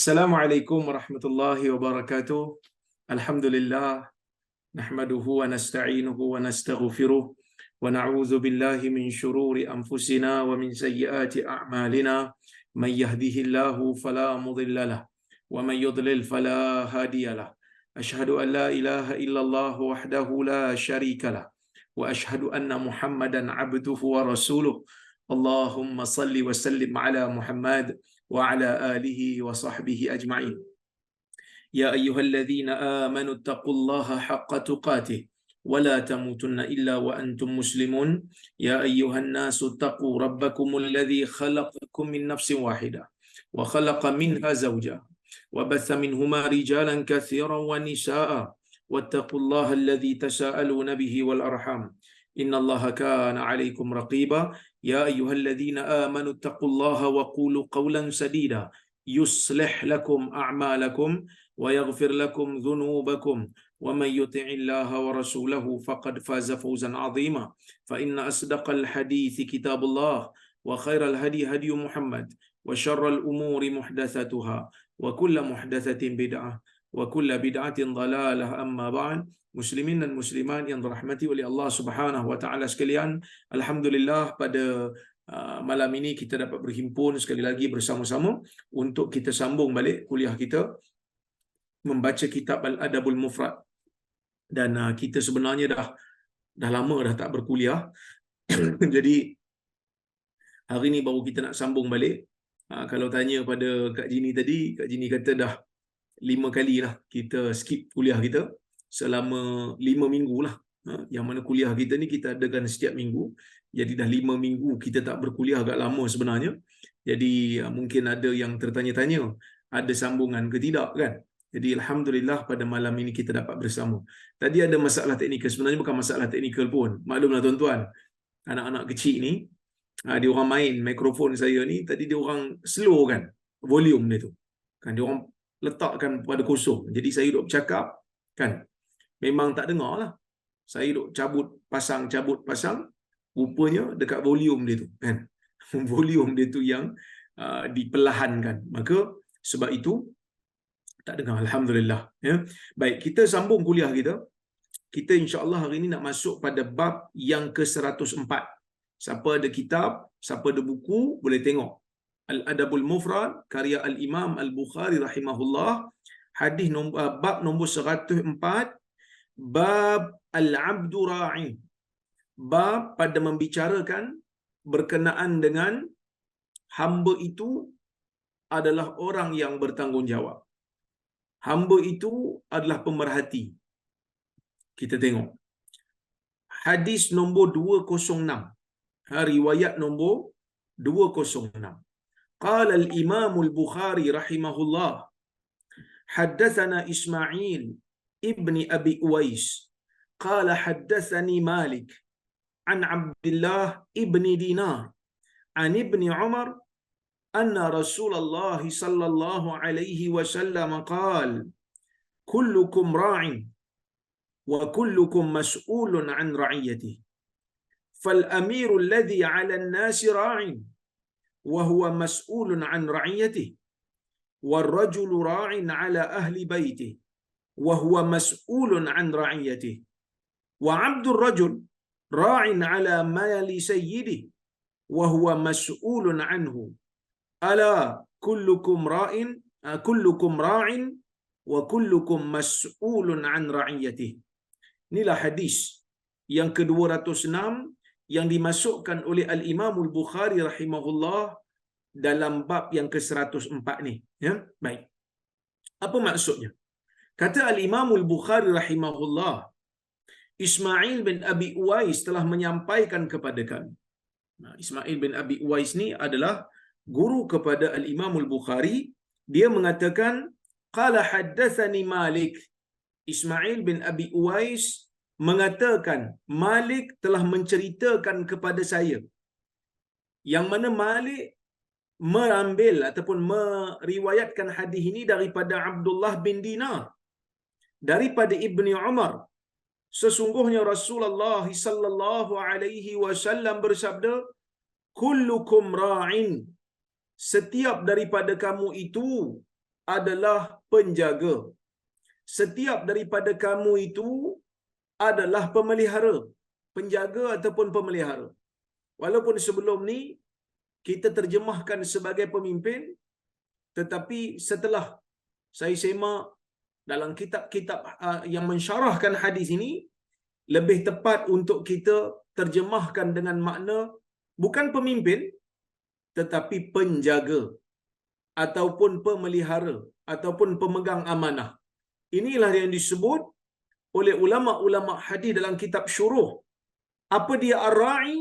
Assalamualaikum warahmatullahi wabarakatuh. Alhamdulillah nahmaduhu wa nasta'inuhu wa nastaghfiruh wa na'udzu billahi min shururi anfusina wa min sayyiati a'malina. Man yahdihillahu fala mudilla lahu wa man yudlil fala hadiya lahu. Asyhadu an la ilaha illallah wahdahu la syarika lahu wa asyhadu anna Muhammadan 'abduhu wa rasuluh. Allahumma salli wa sallim ala Muhammad wa ala alihi wa sahbihi ajma'in. Ya ayyuhalladzina amanu taqullaha haqqa tuqatih wa la tamutunna illa wa antum muslimun. Ya ayyuhan nasu taqu rabbakumul ladzi khalaqakum min nafsin wahidah wa khalaqa minha zawjaha wa batha minhuma rijalan katsiran wa nisaa'a wattaqullaha alladzi tasaaluna bihi wal arham innallaha kana 'alaikum raqiba. Ya ayyuhalladzina amanu taqullaha wa qulu qawlan sadida yuslih lakum a'malakum wa yaghfir lakum dhunubakum wa man yuti'illaha wa rasulahu faqad faza fawzan 'azima. Fa inna asdaqal hadithi kitabullah wa khairal hadi hadi Muhammad wa syarral umuri muhdatsatuha wa kullu muhdatsatin bid'ah wa kullu bid'atin dhalalah. Amma ba'd. Muslimin dan muslimat yang dirahmati oleh Allah Subhanahu wa taala sekalian, alhamdulillah pada malam ini kita dapat berhimpun sekali lagi bersama-sama untuk kita sambung balik kuliah kita membaca kitab Al-Adabul Mufrad. Dan kita sebenarnya dah lama dah tak berkuliah. Jadi hari ni baru kita nak sambung balik. Kalau tanya pada Kak Jini tadi, Kak Jini kata dah 5 kali lah kita skip kuliah kita selama 5 minggu lah. Yang mana kuliah kita ni kita adakan setiap minggu. Jadi dah 5 minggu kita tak berkuliah, agak lama sebenarnya. Jadi mungkin ada yang tertanya-tanya ada sambungan ke tidak kan. Jadi alhamdulillah pada malam ini kita dapat bersama. Tadi ada masalah teknikal, sebenarnya bukan masalah teknikal pun. Maklumlah tuan-tuan, anak-anak kecil ni dia orang main mikrofon saya ni, tadi dia orang slow kan volume dia tu. Kan dia orang letakkan pada kosong. Jadi saya duk bercakap kan, memang tak dengar lah. Saya duk cabut pasang, rupanya dekat volume dia tu kan. Volume dia tu yang diperlahankan. Maka sebab itu tak dengar, alhamdulillah ya. Baik, kita sambung kuliah kita. Kita insya-Allah hari ini nak masuk pada bab yang ke-104. Siapa ada kitab, siapa ada buku, boleh tengok Al-Adabul Mufrad karya Al-Imam Al-Bukhari rahimahullah. Hadis bab nombor 104, bab Al-Abdu Ra'i. Bab pada membicarakan berkenaan dengan hamba itu adalah orang yang bertanggungjawab. Hamba itu adalah pemerhati. Kita tengok hadis nombor 206, riwayat nombor 206. Qala al-Imam al-Bukhari rahimahullah, haddatsana Ismail ibn Abi Uwais qala haddatsani Malik an Abdullah ibn Dinar an ibn Umar anna Rasulullah sallallahu alaihi wasallam qala kullukum ra'in wa kullukum mas'ulun an ra'iyatihi fal amiru alladhi 'ala an-nasi ra'in wa huwa mas'ulun an ra'iyatihi wal rajulu ra'in 'ala ahli baitihi wa huwa mas'ulun an ra'iyatihi wa 'abdur rajul ra'in 'ala mali sayyidihi wa huwa mas'ulun anhu ala kullukum ra'in wa kullukum mas'ulun an ra'iyatihi. Inilah hadis yang ke-206 yang dimasukkan oleh Al-Imam Al-Bukhari rahimahullah dalam bab yang ke-104 ni ya. Baik, apa maksudnya? Kata Al-Imam Al-Bukhari rahimahullah, Ismail bin Abi Uwais telah menyampaikan kepada kami. Ismail bin Abi Uwais ni adalah guru kepada Al-Imam Al-Bukhari. Dia mengatakan qala haddatsani Malik. Ismail bin Abi Uwais mengatakan Malik telah menceritakan kepada saya. Yang mana Malik mengambil ataupun meriwayatkan hadis ini daripada Abdullah bin Dinar, daripada Ibni Umar. Sesungguhnya Rasulullah sallallahu alaihi wasallam bersabda, kullukum ra'in, setiap daripada kamu itu adalah penjaga. Setiap daripada kamu itu adalah pemelihara, penjaga ataupun pemelihara. Walaupun sebelum ni kita terjemahkan sebagai pemimpin, tetapi setelah saya semak dalam kitab-kitab yang mensyarahkan hadis ini, lebih tepat untuk kita terjemahkan dengan makna bukan pemimpin tetapi penjaga ataupun pemelihara ataupun pemegang amanah. Inilah yang disebut oleh ulama-ulama hadis dalam kitab syuruh. Apa dia ar-ra'i?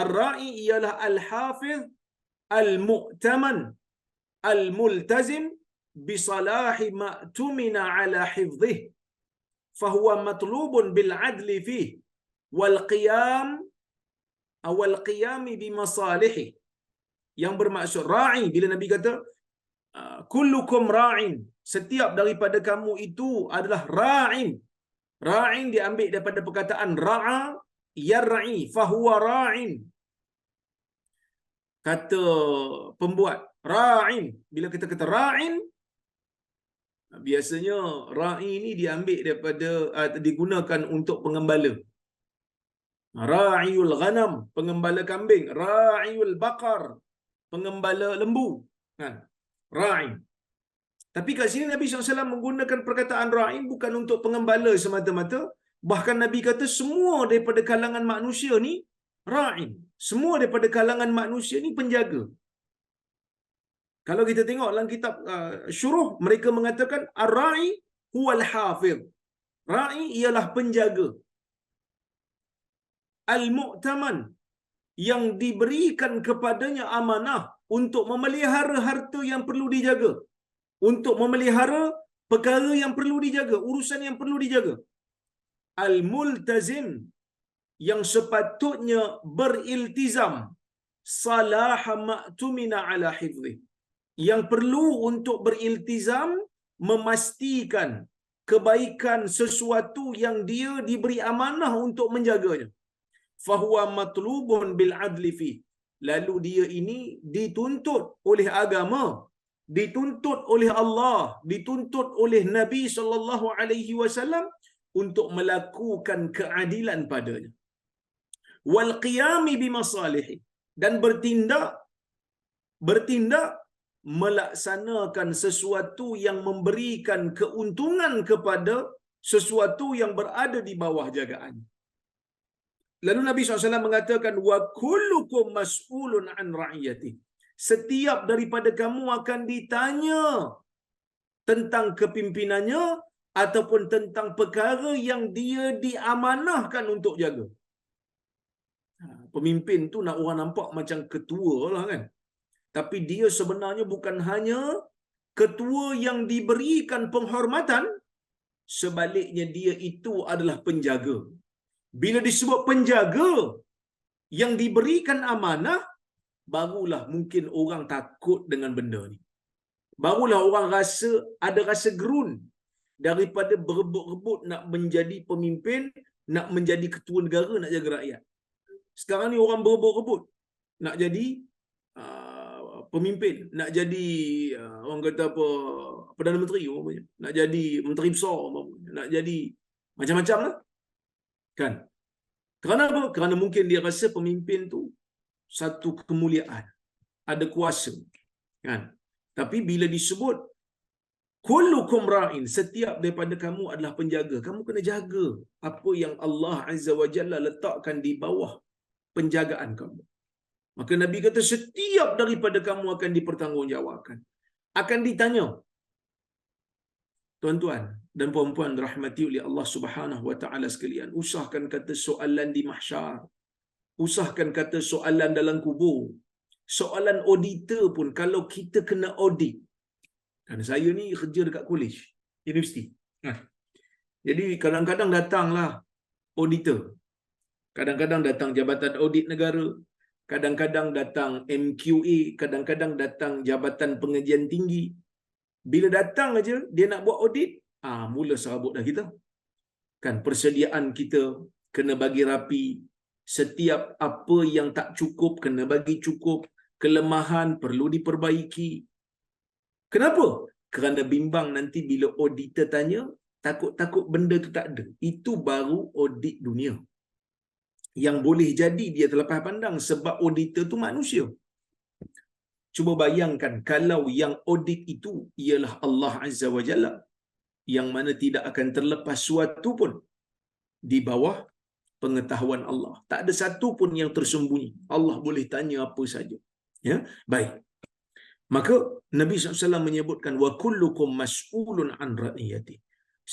Ar-ra'i ialah al-hafiz al-mu'taman al-multazim bisalahi ma'tumina ala hifdhih fahuwa matlubun bil adli fih wal qiyam awal qiyami bimasalihi. Yang bermaksud ra'i, bila Nabi kata kullukum ra'in, setiap daripada kamu itu adalah ra'in. Ra'in diambil daripada perkataan ra'a yar'i fahuwa ra'in. Kata pembuat ra'in, bila kita kata ra'in, biasanya ra'i ini diambil daripada digunakan untuk pengembala. Ra'iyul ghanam, pengembala kambing. Ra'iyul baqar, pengembala lembu. Kan? Ra'i. Tapi kat sini Nabi SAW menggunakan perkataan ra'i bukan untuk pengembala semata-mata. Bahkan Nabi kata semua daripada kalangan manusia ni ra'i. Semua daripada kalangan manusia ni penjaga. Kalau kita tengok dalam kitab syuruh, mereka mengatakan ar-ra'i huwal hafiz. Ra'i ialah penjaga. Al-mu'taman, yang diberikan kepadanya amanah untuk memelihara harta yang perlu dijaga, untuk memelihara perkara yang perlu dijaga, urusan yang perlu dijaga. Al-multazim, yang sepatutnya beriltizam salaha ma'tumina ala hifdhi, yang perlu untuk beriltizam memastikan kebaikan sesuatu yang dia diberi amanah untuk menjaganya. Fahuwa matlubun bil adli fi, lalu dia ini dituntut oleh agama, dituntut oleh Allah, dituntut oleh Nabi sallallahu alaihi wasallam untuk melakukan keadilan padanya. Wal qiyami bimasalihi, dan bertindak melaksanakan sesuatu yang memberikan keuntungan kepada sesuatu yang berada di bawah jagaan. Lalu Nabi SAW mengatakan wa kullukum mas'ulun an ra'iyati, setiap daripada kamu akan ditanya tentang kepimpinannya ataupun tentang perkara yang dia diamanahkan untuk jaga. Pemimpin tu nak orang nampak macam ketua lah kan, tapi dia sebenarnya bukan hanya ketua yang diberikan penghormatan, sebaliknya dia itu adalah penjaga. Bila disebut penjaga yang diberikan amanah, barulah mungkin orang takut dengan benda ni. Barulah orang ada rasa gerun daripada berebut-rebut nak menjadi pemimpin, nak menjadi ketua negara, nak jaga rakyat. Sekarang ni orang berebut-rebut nak jadi pemimpin, nak jadi orang kata apa, Perdana Menteri, nak jadi Menteri Besar, nak jadi macam-macam lah. Kan? Kerana apa? Kerana mungkin dia rasa pemimpin tu satu kemuliaan, ada kuasa. Kan? Tapi bila disebut kullukum ra'in, setiap daripada kamu adalah penjaga, kamu kena jaga apa yang Allah Azza wa Jalla letakkan di bawah penjagaan kamu. Maka Nabi kata setiap daripada kamu akan dipertanggungjawabkan, akan ditanya. Tuan-tuan dan puan-puan rahmati oleh Allah Subhanahu wa taala sekalian, usahkan kata soalan di mahsyar, usahkan kata soalan dalam kubur, soalan auditor pun kalau kita kena audit. Kan saya ni kerja dekat college, universiti. Jadi kadang-kadang datanglah auditor. Kadang-kadang datang Jabatan Audit Negara, kadang-kadang datang MQA, kadang-kadang datang Jabatan Pengajian Tinggi. Bila datang aja dia nak buat audit, mula serabut dah kita. Kan persediaan kita kena bagi rapi, setiap apa yang tak cukup kena bagi cukup, kelemahan perlu diperbaiki. Kenapa? Kerana bimbang nanti bila auditor tanya, takut-takut benda tu tak ada. Itu baru audit dunia. Yang boleh jadi dia terlepas pandang sebab auditor tu manusia. Cuba bayangkan kalau yang audit itu ialah Allah Azza wa Jalla, yang mana tidak akan terlepas suatu pun di bawah pengetahuan Allah. Tak ada satu pun yang tersembunyi. Allah boleh tanya apa saja. Ya, baik. Maka Nabi SAW menyebutkan wa kullukum mas'ulun an ra'iyati.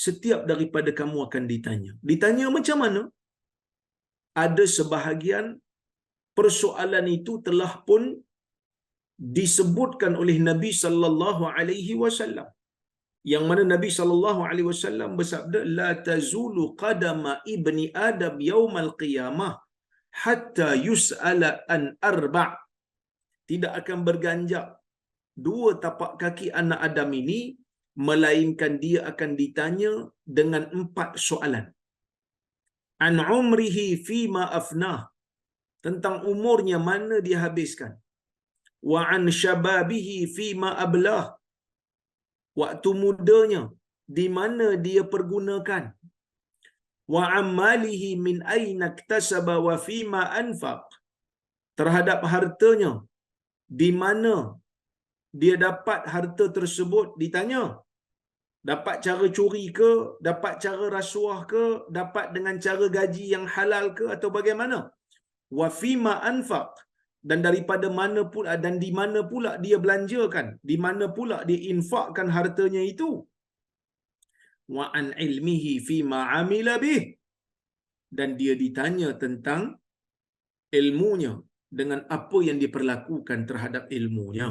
Setiap daripada kamu akan ditanya. Ditanya macam mana? Ada sebahagian persoalan itu telah pun disebutkan oleh Nabi sallallahu alaihi wasallam, yang mana Nabi sallallahu alaihi wasallam bersabda, la tazulu qadama ibni adam yaumal qiyamah hatta yus'ala an arba'. Tidak akan berganjak dua tapak kaki anak Adam ini melainkan dia akan ditanya dengan 4 soalan. An umrihi fima afnah, tentang umurnya mana dia habiskan. Wa an syababihi fima ablah, waktu mudanya di mana dia pergunakan. Wa amalihi min aina iktasaba wa fima anfaq, terhadap hartanya di mana dia dapat harta tersebut ditanya. Dapat cara curi ke, dapat cara rasuah ke, dapat dengan cara gaji yang halal ke, atau bagaimana? Wa fima anfaq, dan daripada mana pula dan di mana pula dia belanjakan, di mana pula dia infakkan hartanya itu. Wa an ilmihi fima amila bih, dan dia ditanya tentang ilmunya, dengan apa yang diperlakukan terhadap ilmunya.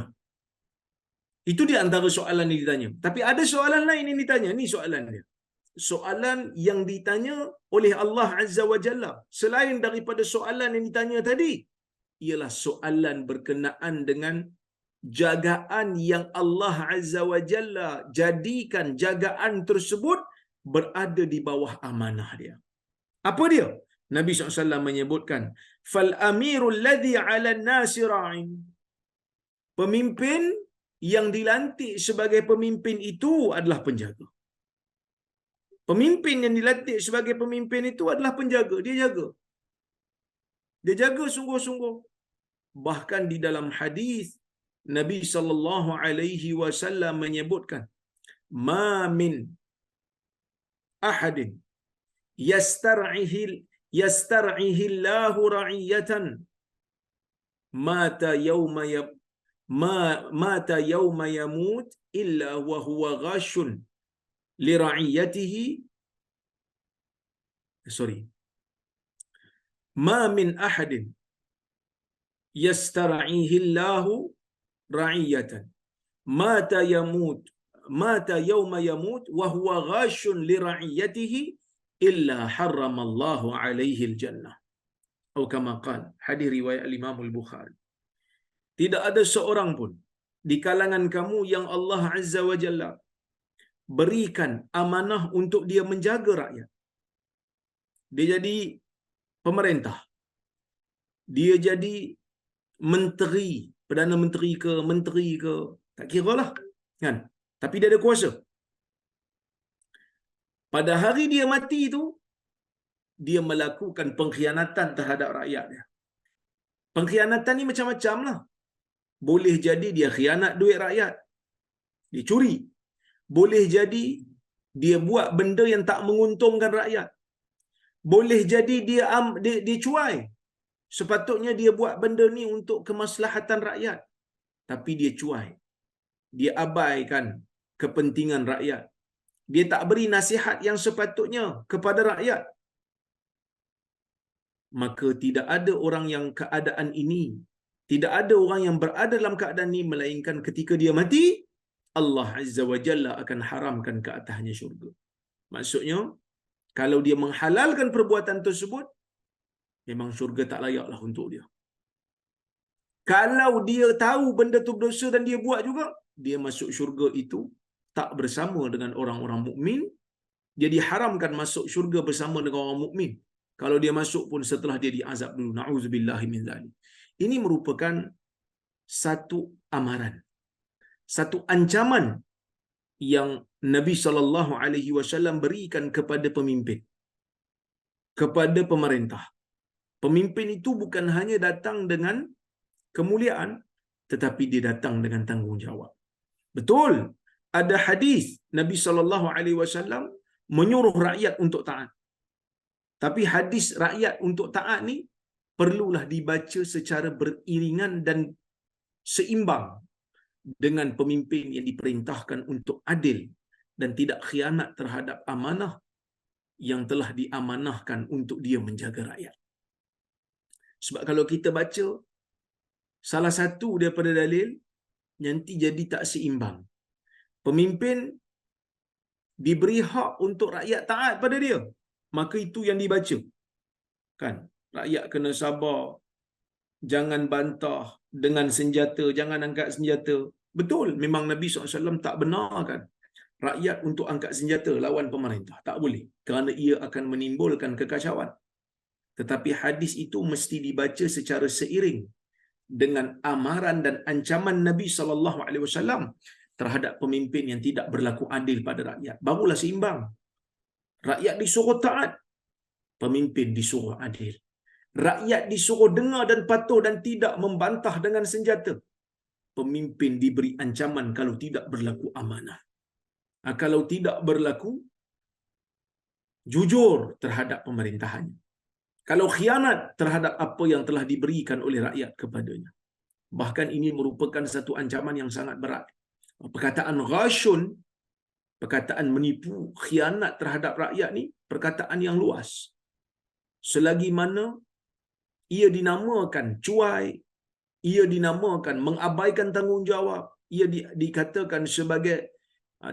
Itu di antara soalan yang ditanya. Tapi ada soalan lain yang ditanya. Ni soalan dia. Soalan yang ditanya oleh Allah Azza wa Jalla, selain daripada soalan yang ditanya tadi, ialah soalan berkenaan dengan jagaan yang Allah Azza wa Jalla jadikan jagaan tersebut berada di bawah amanah dia. Apa dia? Nabi SAW menyebutkan, fal amirul ladzi 'ala an-nasi ra'in. Pemimpin yang dilantik sebagai pemimpin itu adalah penjaga. Pemimpin yang dilantik sebagai pemimpin itu adalah penjaga. Dia jaga. Dia jaga sungguh-sungguh. Bahkan di dalam hadis Nabi sallallahu alaihi wasallam menyebutkan, ma min ahadin yastar'ihi Allahu ra'iyatan mata yawma yamut illa wa huwa ghashun li ra'iyatihi. Ma min ahadin yastar'ihi Allahu ra'iyatan mata yawma yamut wa huwa ghashun li ra'iyatihi illa harramallahu alaihi al-jannah. Atau kama qala, hadis riwayat Imam Al-Bukhari. Tidak ada seorang pun di kalangan kamu yang Allah Azza wa Jalla berikan amanah untuk dia menjaga rakyat. Dia jadi pemerintah, dia jadi menteri, Perdana Menteri ke, menteri ke, tak kira lah, kan? Tapi dia ada kuasa. Pada hari dia mati itu, dia melakukan pengkhianatan terhadap rakyat dia. Pengkhianatan ni macam-macam lah. Boleh jadi dia khianat duit rakyat, dia curi. Boleh jadi dia buat benda yang tak menguntungkan rakyat. Boleh jadi dia cuai. Sepatutnya dia buat benda ni untuk kemaslahatan rakyat, tapi dia cuai. Dia abaikan kepentingan rakyat. Dia tak beri nasihat yang sepatutnya kepada rakyat. Maka tidak ada orang yang keadaan ini, tidak ada orang yang berada dalam keadaan ini melainkan ketika dia mati, Allah Azza wa Jalla akan haramkan ke atasnya syurga. Maksudnya, kalau dia menghalalkan perbuatan tersebut, memang syurga tak layaklah untuk dia. Kalau dia tahu benda tu berdosa dan dia buat juga, dia masuk syurga itu tak bersama dengan orang-orang mukmin. Dia diharamkan masuk syurga bersama dengan orang mukmin. Kalau dia masuk pun setelah dia diazab dulu. Na'udzubillahi min zalik. Ini merupakan satu amaran, satu ancaman yang Nabi SAW berikan kepada pemimpin, kepada pemerintah. Pemimpin itu bukan hanya datang dengan kemuliaan, tetapi dia datang dengan tanggungjawab. Betul, ada hadis Nabi SAW menyuruh rakyat untuk taat. Tapi hadis rakyat untuk taat ni perlulah dibaca secara beriringan dan seimbang dengan pemimpin yang diperintahkan untuk adil dan tidak khianat terhadap amanah yang telah diamanahkan untuk dia menjaga rakyat. Sebab kalau kita baca salah satu daripada dalil, nanti jadi tak seimbang. Pemimpin diberi hak untuk rakyat taat pada dia, maka itu yang dibaca. Kan? Rakyat kena sabar, jangan bantah dengan senjata, jangan angkat senjata. Betul, memang Nabi SAW tak benarkan rakyat untuk angkat senjata lawan pemerintah. Tak boleh, kerana ia akan menimbulkan kekacauan. Tetapi hadis itu mesti dibaca secara seiring dengan amaran dan ancaman Nabi SAW terhadap pemimpin yang tidak berlaku adil pada rakyat. Barulah seimbang. Rakyat disuruh taat, pemimpin disuruh adil. Rakyat disuruh dengar dan patuh dan tidak membantah dengan senjata. Pemimpin diberi ancaman kalau tidak berlaku amanah. Kalau tidak berlaku jujur terhadap pemerintahannya. Kalau khianat terhadap apa yang telah diberikan oleh rakyat kepadanya. Bahkan ini merupakan satu ancaman yang sangat berat. Perkataan ghashun, perkataan menipu, khianat terhadap rakyat ni perkataan yang luas. Selagi mana ia dinamakan cuai, ia dinamakan mengabaikan tanggungjawab, ia dikatakan sebagai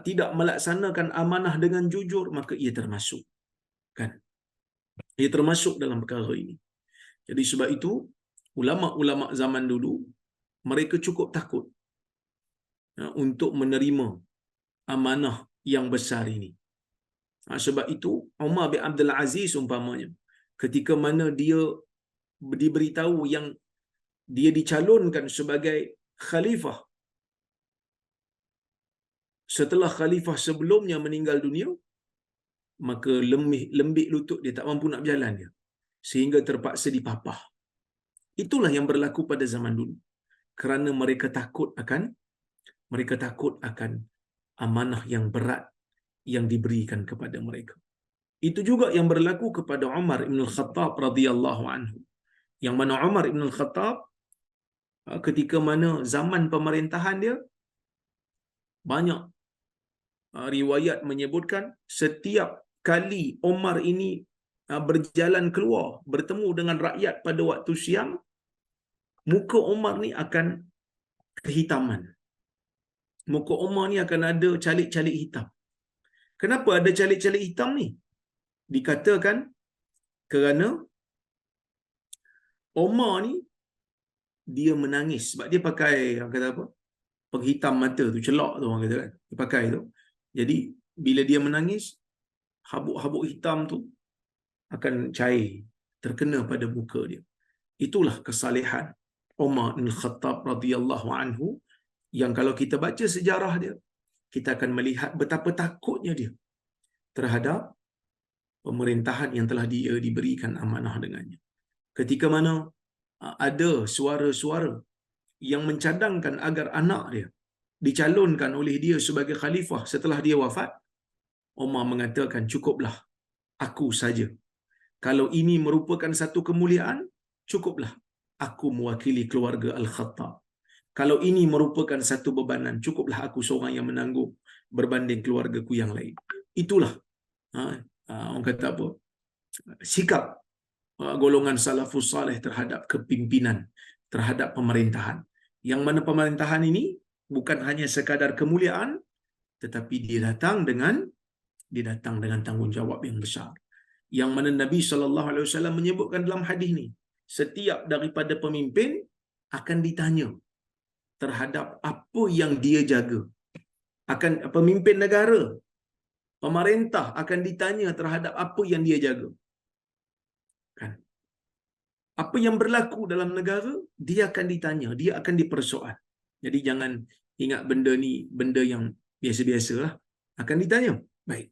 tidak melaksanakan amanah dengan jujur, maka ia termasuk. Kan? Ia termasuk dalam perkara ini. Jadi sebab itu, ulama-ulama zaman dulu, mereka cukup takut untuk menerima amanah yang besar ini. Sebab itu, Umar bin Abdul Aziz umpamanya, ketika mana dia diberitahu yang dia dicalonkan sebagai khalifah, setelah khalifah sebelumnya meninggal dunia, maka lembik lutut dia, tak mampu nak berjalan dia, sehingga terpaksa dipapah. Itulah yang berlaku pada zaman dulu, kerana mereka takut akan amanah yang berat yang diberikan kepada mereka. Itu juga yang berlaku kepada Umar ibn al-Khattab radhiyallahu anhu, yang mana Umar ibn al-Khattab ketika mana zaman pemerintahan dia, banyak riwayat menyebutkan setiap kali Umar ini berjalan keluar bertemu dengan rakyat pada waktu siang, muka Umar ni akan kehitaman. Muka Umar ni akan ada calik-calik hitam. Kenapa ada calik-calik hitam ni? Dikatakan kerana Umar ni dia menangis sebab dia pakai, kata apa, penghitam mata tu, celak tu orang kata kan, dia pakai tu. Jadi bila dia menangis, habuk-habuk hitam tu akan cair, terkena pada muka dia. Itulah kesalehan Umar bin Khattab radhiyallahu anhu, yang kalau kita baca sejarah dia, kita akan melihat betapa takutnya dia terhadap pemerintahan yang telah dia diberikan amanah dengannya. Ketika mana ada suara-suara yang mencadangkan agar anak dia dicalonkan oleh dia sebagai khalifah setelah dia wafat, Umar mengatakan, cukuplah aku saja. Kalau ini merupakan satu kemuliaan, cukuplah aku mewakili keluarga Al-Khattab. Kalau ini merupakan satu bebanan, cukuplah aku seorang yang menanggung berbanding keluargaku yang lain. Itulah orang kata apa, sikap golongan salafus salih terhadap kepimpinan, terhadap pemerintahan. Yang mana pemerintahan ini bukan hanya sekadar kemuliaan, tetapi dia datang dengan tanggungjawab yang besar. Yang mana Nabi SAW menyebutkan dalam hadis ni, setiap daripada pemimpin akan ditanya terhadap apa yang dia jaga. Akan pemimpin negara, pemerintah akan ditanya terhadap apa yang dia jaga. Kan? Apa yang berlaku dalam negara, dia akan ditanya, dia akan dipersoal. Jadi jangan ingat benda ni benda yang biasa-biasalah, akan ditanya. Baik.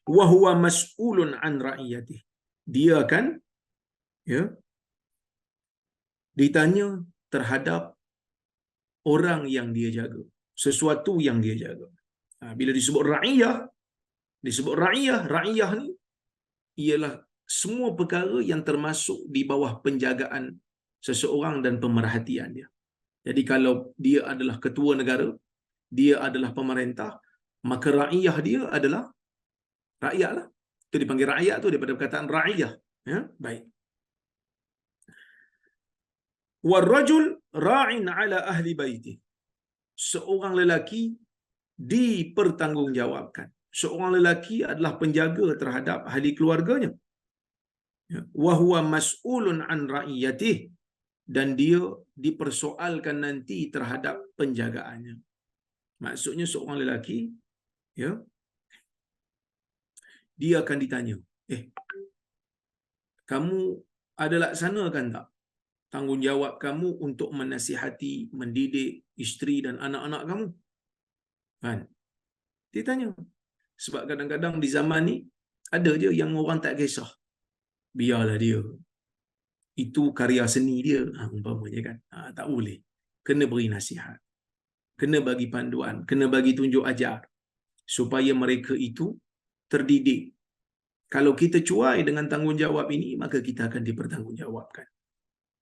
Wa huwa mas'ulun an ra'iyatihi. Dia akan ya ditanya terhadap orang yang dia jaga, sesuatu yang dia jaga. Bila disebut ra'iyah ni ialah semua perkara yang termasuk di bawah penjagaan seseorang dan pemerhatian dia. Jadi kalau dia adalah ketua negara, dia adalah pemerintah, maka ra'iyah dia adalah rakyat lah. Itu dipanggil rakyat tu daripada perkataan ra'iyah. Ya, baik. Warrajul ra'in ala ahli baiti. Seorang lelaki dipertanggungjawabkan. Seorang lelaki adalah penjaga terhadap ahli keluarganya. Ya. Wa huwa mas'ulun an ra'iyatihi, dan dia dipersoalkan nanti terhadap penjagaannya. Maksudnya seorang lelaki, ya, dia akan ditanya, kamu ada laksanakan tak tanggungjawab kamu untuk menasihati, mendidik isteri dan anak-anak kamu? Kan? Dia tanya. Sebab kadang-kadang di zaman ni ada je yang orang tak kisah. Biarlah dia. Itu karya seni dia, umpamanya kan. Tak boleh. Kena beri nasihat. Kena bagi panduan, kena bagi tunjuk ajar supaya mereka itu terdidik. Kalau kita cuai dengan tanggungjawab ini, maka kita akan dipertanggungjawabkan.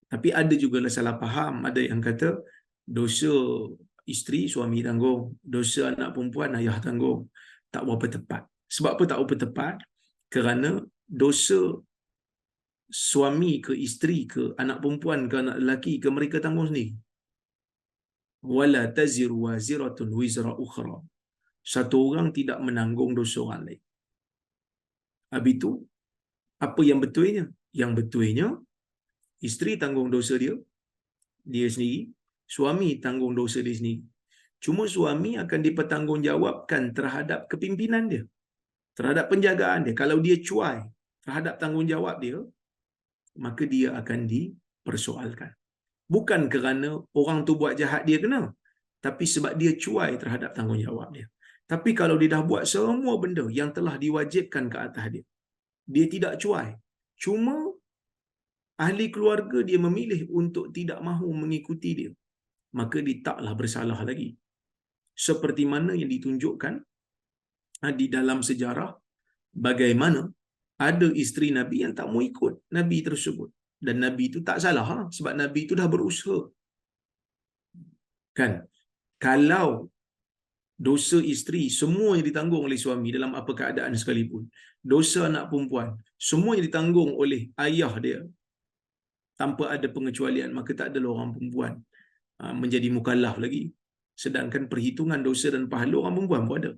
Tapi ada juga salah faham, ada yang kata dosa isteri suami tanggung, dosa anak perempuan ayah tanggung. Tak berapa tepat. Sebab apa tak berapa tepat? Kerana dosa suami ke isteri ke anak perempuan ke anak lelaki ke mereka tanggung sendiri. Wala taziru waziratun wizra ukhra. Satu orang tidak menanggung dosa orang lain. Habis itu, apa yang betulnya? Yang betulnya, isteri tanggung dosa dia sendiri. Suami tanggung dosa dia sendiri. Cuma suami akan dipertanggungjawabkan terhadap kepimpinan dia, terhadap penjagaan dia. Kalau dia cuai terhadap tanggungjawab dia, maka dia akan dipersoalkan. Bukan kerana orang tu buat jahat dia kena, tapi sebab dia cuai terhadap tanggungjawab dia. Tapi kalau dia dah buat semua benda yang telah diwajibkan ke atas dia, dia tidak cuai, cuma ahli keluarga dia memilih untuk tidak mahu mengikuti dia, maka dia taklah bersalah lagi. Seperti mana yang ditunjukkan di dalam sejarah, bagaimana ada isteri Nabi yang tak mau ikut Nabi tersebut. Dan Nabi itu tak salah, sebab Nabi itu dah berusaha. Kan? Kalau dosa isteri semuanya ditanggung oleh suami dalam apa keadaan sekalipun, dosa anak perempuan semuanya ditanggung oleh ayah dia tanpa ada pengecualian, maka tak ada orang perempuan menjadi mukallaf lagi. Sedangkan perhitungan dosa dan pahala orang perempuan pun ada.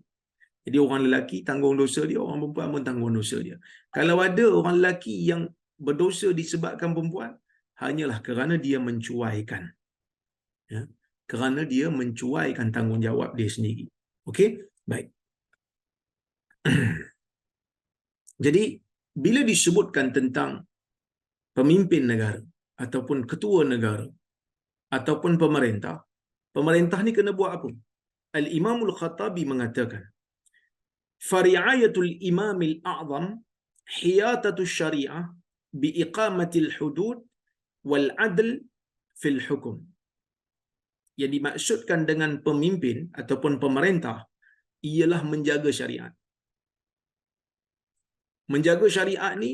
Jadi orang lelaki tanggung dosa dia, orang perempuan pun tanggung dosa dia. Kalau ada orang lelaki yang berdosa disebabkan perempuan, hanyalah kerana dia mencuaikan. Ya, kerana dia mencuaikan tanggungjawab dia sendiri. Okey? Baik. Jadi, bila disebutkan tentang pemimpin negara ataupun ketua negara ataupun pemerintah, pemerintah ni kena buat apa? Al-Imamul Khattabi mengatakan, fari'ayatul imamil a'zam hiyatatul syari'ah biiqamatil hudud wal adl fil hukum. Yang dimaksudkan dengan pemimpin ataupun pemerintah ialah menjaga syariat. Menjaga syariat ni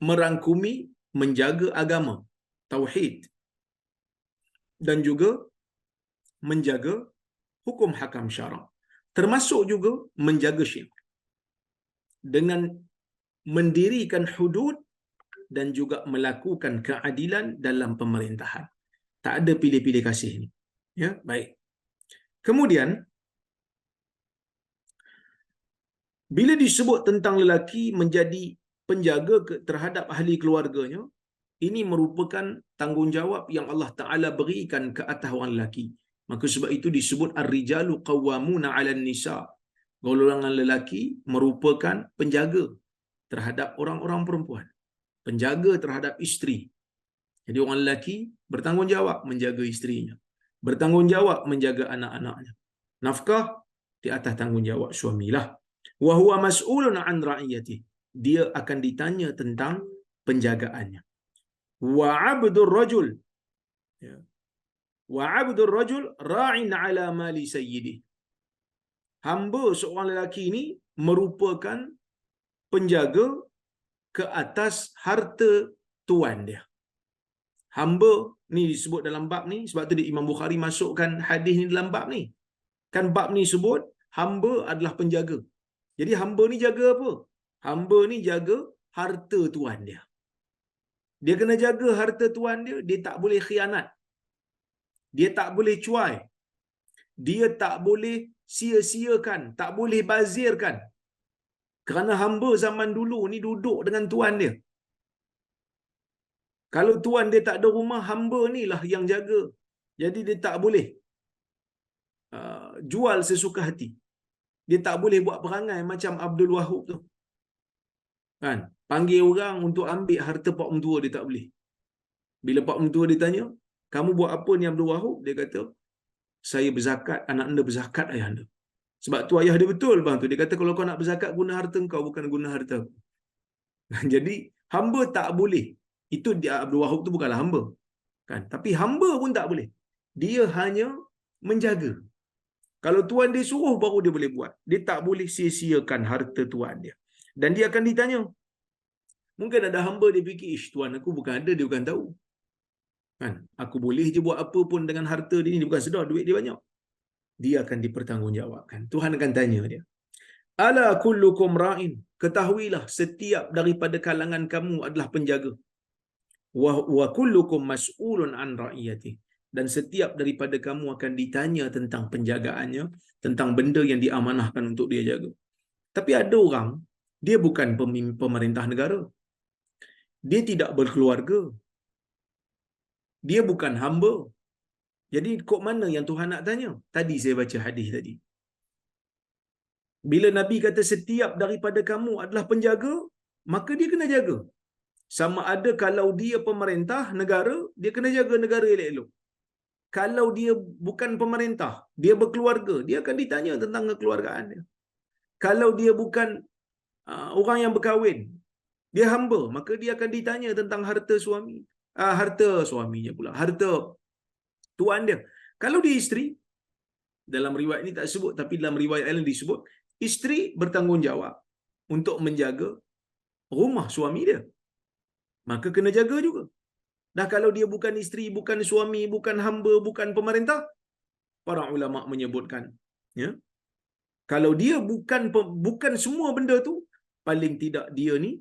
merangkumi menjaga agama, tauhid, dan juga menjaga hukum hakam syarak. Termasuk juga menjaga syirik. Dengan mendirikan hudud dan juga melakukan keadilan dalam pemerintahan. Tak ada pilih-pilih kasih ni. Ya, baik. Kemudian, bila disebut tentang lelaki menjadi penjaga terhadap ahli keluarganya, ini merupakan tanggungjawab yang Allah Ta'ala berikan ke atas orang lelaki. Maka sebab itu disebut ar-rijalu qawwamuna 'alan nisa. Golongan lelaki merupakan penjaga terhadap orang-orang perempuan, penjaga terhadap isteri. Jadi orang lelaki bertanggungjawab menjaga isterinya, bertanggungjawab menjaga anak-anaknya. Nafkah di atas tanggungjawab suamilah. Wa huwa mas'ulun an ra'iyati. Dia akan ditanya tentang penjagaannya. Wa 'abdur rajul, ya. Wa 'abdur rajul ra'in 'ala mali sayyidi. Hamba seorang lelaki ini merupakan penjaga ke atas harta tuan dia. Hamba ni disebut dalam bab ni, sebab tu Imam Bukhari masukkan hadis ni dalam bab ni. Kan bab ni sebut hamba adalah penjaga. Jadi hamba ni jaga apa? Hamba ni jaga harta tuan dia. Dia kena jaga harta tuan dia, dia tak boleh khianat. Dia tak boleh cuai. Dia tak boleh sia-siakan, tak boleh bazirkan. Kerana hamba zaman dulu ni duduk dengan tuan dia. Kalau tuan dia tak ada rumah, hamba ni lah yang jaga. Jadi dia tak boleh jual sesuka hati. Dia tak boleh buat perangai macam Abdul Wahab tu. Kan? Panggil orang untuk ambil harta pak mentua, dia tak boleh. Bila pak mentua dia tanya, kamu buat apa ni Abdul Wahab? Dia kata, saya berzakat, anak anda berzakat ayah anda. Sebab tu ayah dia betul bang tu. Dia kata kalau kau nak berzakat guna harta kau, bukan guna harta aku. Jadi hamba tak boleh. Itu dia, Abdul Wahab tu bukanlah hamba. Kan? Tapi hamba pun tak boleh. Dia hanya menjaga. Kalau tuan dia suruh baru dia boleh buat. Dia tak boleh sia-siakan harta tuan dia. Dan dia akan ditanya. Mungkin ada hamba dia fikir, ish, tuan aku bukan ada, dia bukan tahu. Kan? Aku boleh je buat apa pun dengan harta dia ni, dia bukan sedar, duit dia banyak. Dia akan dipertanggungjawabkan. Tuhan akan tanya dia. Ala kullukum ra'in. Ketahuilah setiap daripada kalangan kamu adalah penjaga. Wa kullukum mas'ulun an ra'iyati. Dan setiap daripada kamu akan ditanya tentang penjagaannya, tentang benda yang diamanahkan untuk dia jaga. Tapi ada orang, dia bukan pemerintah negara. Dia tidak berkeluarga. Dia bukan hamba. Jadi kok mana yang Tuhan nak tanya? Tadi saya baca hadis tadi. Bila Nabi kata setiap daripada kamu adalah penjaga, maka dia kena jaga. Sama ada kalau dia pemerintah negara, dia kena jaga negara elok-elok. Kalau dia bukan pemerintah, dia berkeluarga, dia akan ditanya tentang kekeluargaan dia. Kalau dia bukan orang yang berkahwin, dia hamba, maka dia akan ditanya tentang harta suami. Harta suaminya pula, harta tuan dia. Kalau dia isteri, dalam riwayat ini tak sebut, tapi dalam riwayat lain disebut, isteri bertanggungjawab untuk menjaga rumah suami dia. Maka kena jaga juga. Dah kalau dia bukan isteri, bukan suami, bukan hamba, bukan pemerintah, para ulama menyebutkan, ya, kalau dia bukan semua benda tu, paling tidak dia ni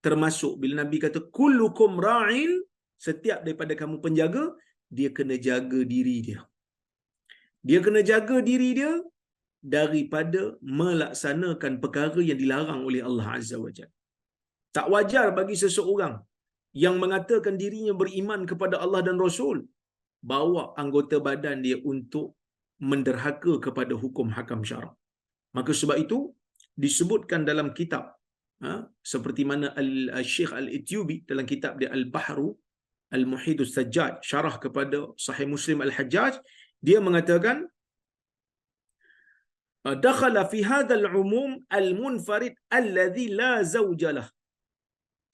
termasuk bila Nabi kata kullukum ra'in, setiap daripada kamu penjaga, dia kena jaga diri dia. Dia kena jaga diri dia daripada melaksanakan perkara yang dilarang oleh Allah Azza wa Jalla. Tak wajar bagi seseorang yang mengatakan dirinya beriman kepada Allah dan Rasul, bawa anggota badan dia untuk menderhaka kepada hukum hakam syarak. Maka sebab itu disebutkan dalam kitab seperti mana Al-Syekh Al-Ityubi dalam kitab dia Al-Bahru Al-Muhidus Sajjad, syarah kepada Sahih Muslim Al-Hajjaj, dia mengatakan dakhala fi hadzal umum al-munfarid alladhi la zawjalah.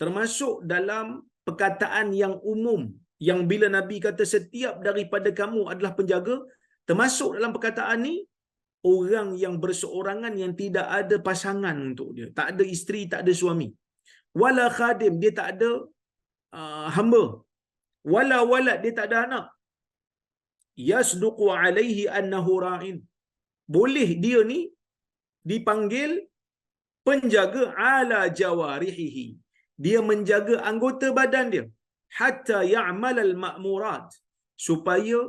Termasuk dalam perkataan yang umum, yang bila Nabi kata setiap daripada kamu adalah penjaga, termasuk dalam perkataan ni orang yang berseorangan yang tidak ada pasangan untuk dia, tak ada isteri, tak ada suami, wala khadim, dia tak ada hamba, wala walad, dia tak ada anak, yasduqu alaihi annahu ra'in, boleh dia ni dipanggil penjaga ala jawarihihi, dia menjaga anggota badan dia, hatta ya'mal al-ma'murat, supaya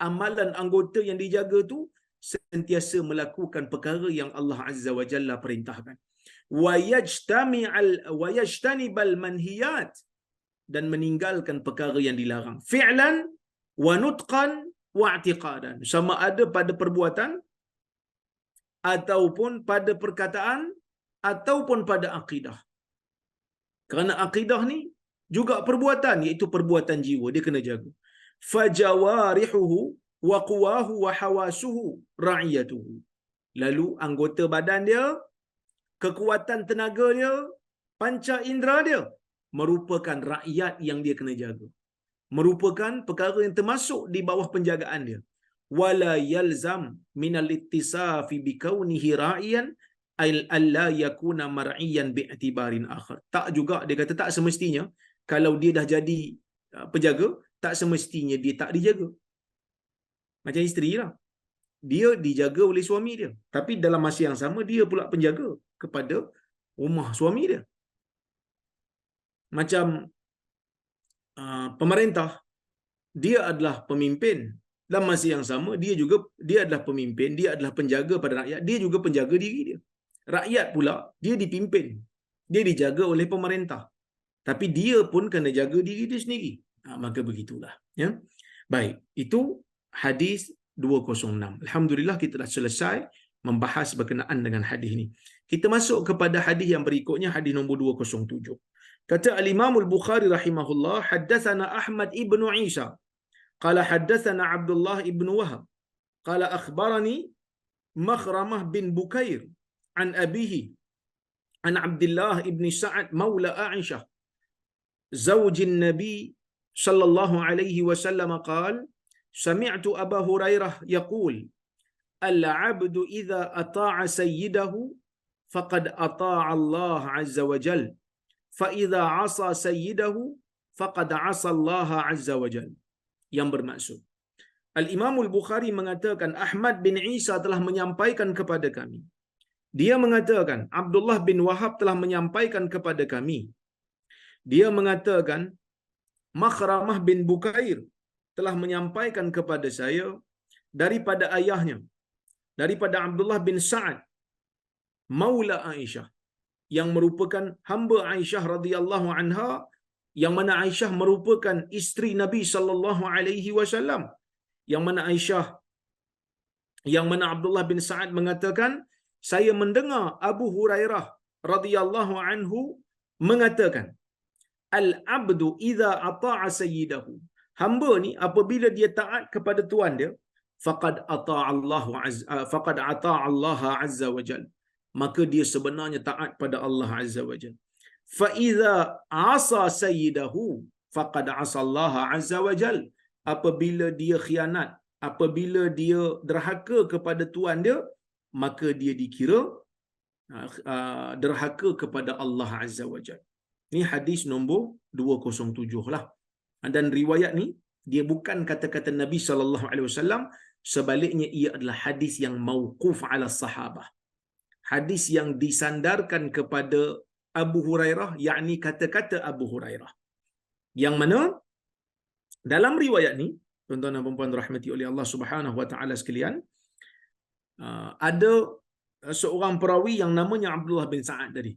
amalan anggota yang dijaga tu sentiasa melakukan perkara yang Allah Azza wa Jalla perintahkan, wa yajtanibal manhiyat, dan meninggalkan perkara yang dilarang, fi'lan wa nutqan wa i'tiqadan, sama ada pada perbuatan ataupun pada perkataan ataupun pada akidah. Kerana akidah ni juga perbuatan, iaitu perbuatan jiwa, dia kena jaga. Fajawarihuhu wa quwahu wa hawasuhu ra'iyatuhu. lalu anggota badan dia, kekuatan tenaga dia, panca indera dia merupakan rakyat yang dia kena jaga. Merupakan perkara yang termasuk di bawah penjagaan dia. Wala yalzam minal ittisafi bikaunihi ra'iyan alla yakuna mar'iyan bi'tibarin akhar. Tak juga, dia kata tak semestinya kalau dia dah jadi penjaga, tak semestinya dia tak dijaga. Macam isteri lah. Dia dijaga oleh suami dia, tapi dalam masa yang sama dia pula penjaga kepada rumah suami dia. Macam pemerintah, dia adalah pemimpin, dalam masa yang sama dia adalah pemimpin, dia adalah penjaga pada rakyat, dia juga penjaga diri dia. Rakyat pula dia dipimpin, dia dijaga oleh pemerintah, tapi dia pun kena jaga diri dia sendiri. Maka begitulah, ya. Baik, itu hadis 206. Alhamdulillah kita dah selesai membahas berkenaan dengan hadis ini. Kita masuk kepada hadis yang berikutnya, hadis nombor 207. Kata al-Imam al-Bukhari rahimahullah, haddatsana Ahmad ibnu Isa qala haddatsana Abdullah ibnu Wahab qala akhbarani Makhramah bin Bukair an abihi an Abdullah ibn Sa'ad maula Aisyah zawjin Nabi sallallahu alaihi wasallam qala sami'tu Abu Hurairah yaqul al-'abdu idza ata'a sayyidahu faqad ata'a Allah 'azza wa jalla fa idza 'asa sayyidahu faqad 'asa Allah 'azza wa jalla. Yang bermaksud, Al-Imam Al-Bukhari mengatakan Ahmad bin Isa telah menyampaikan kepada kami. Dia mengatakan Abdullah bin Wahab telah menyampaikan kepada kami. Dia mengatakan Makhramah bin Bukair telah menyampaikan kepada saya daripada ayahnya, daripada Abdullah bin Sa'ad maula Aisyah, yang merupakan hamba Aisyah radhiyallahu anha, yang mana Aisyah merupakan isteri Nabi sallallahu alaihi wasallam, yang mana Abdullah bin Sa'ad mengatakan saya mendengar Abu Hurairah radhiyallahu anhu mengatakan al-'abdu idza ata'a sayyidahu, hamba ni apabila dia taat kepada tuan dia, faqad ata'a Allah azza wa jalla, maka dia sebenarnya taat pada Allah azza wa jalla. Fa idza 'asa sayyidahu faqad 'asa Allah azza wa jalla, apabila dia khianat, apabila dia derhaka kepada tuan dia, maka dia dikira derhaka kepada Allah azza wa jalla. Ini hadis nombor 207 lah. Dan riwayat ni dia bukan kata-kata Nabi sallallahu alaihi wasallam, sebaliknya ia adalah hadis yang mauquf ala sahabah. Hadis yang disandarkan kepada Abu Hurairah, yakni kata-kata Abu Hurairah. Yang mana dalam riwayat ni, tuan-tuan dan puan-puan rahmati oleh Allah Subhanahu wa taala sekalian, ada seorang perawi yang namanya Abdullah bin Sa'ad tadi,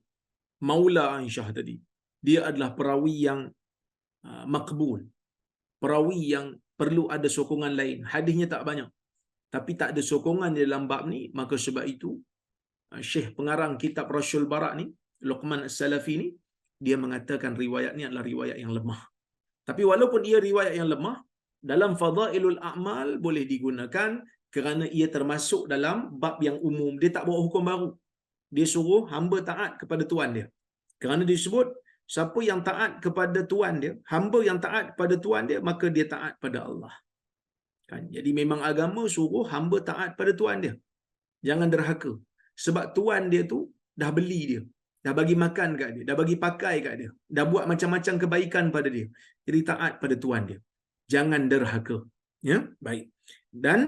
maula Aisyah tadi. Dia adalah perawi yang makbul, perawi yang perlu ada sokongan lain. Hadisnya tak banyak, tapi tak ada sokongan di dalam bab ni. Maka sebab itu Syekh pengarang kitab Rasyul Barak ni, Luqman As-Salafi ni, dia mengatakan riwayat ni adalah riwayat yang lemah. Tapi walaupun ia riwayat yang lemah, dalam Fadailul A'mal boleh digunakan kerana ia termasuk dalam bab yang umum. Dia tak bawa hukum baru. Dia suruh hamba taat kepada tuan dia. Kerana disebut siapa yang taat kepada tuan dia, hamba yang taat kepada tuan dia, maka dia taat pada Allah. Kan? Jadi memang agama suruh hamba taat pada tuan dia. Jangan derhaka. Sebab tuan dia tu dah beli dia, dah bagi makan kat dia, dah bagi pakai kat dia, dah buat macam-macam kebaikan pada dia. Jadi taat pada tuan dia. Jangan derhaka. Ya, baik. Dan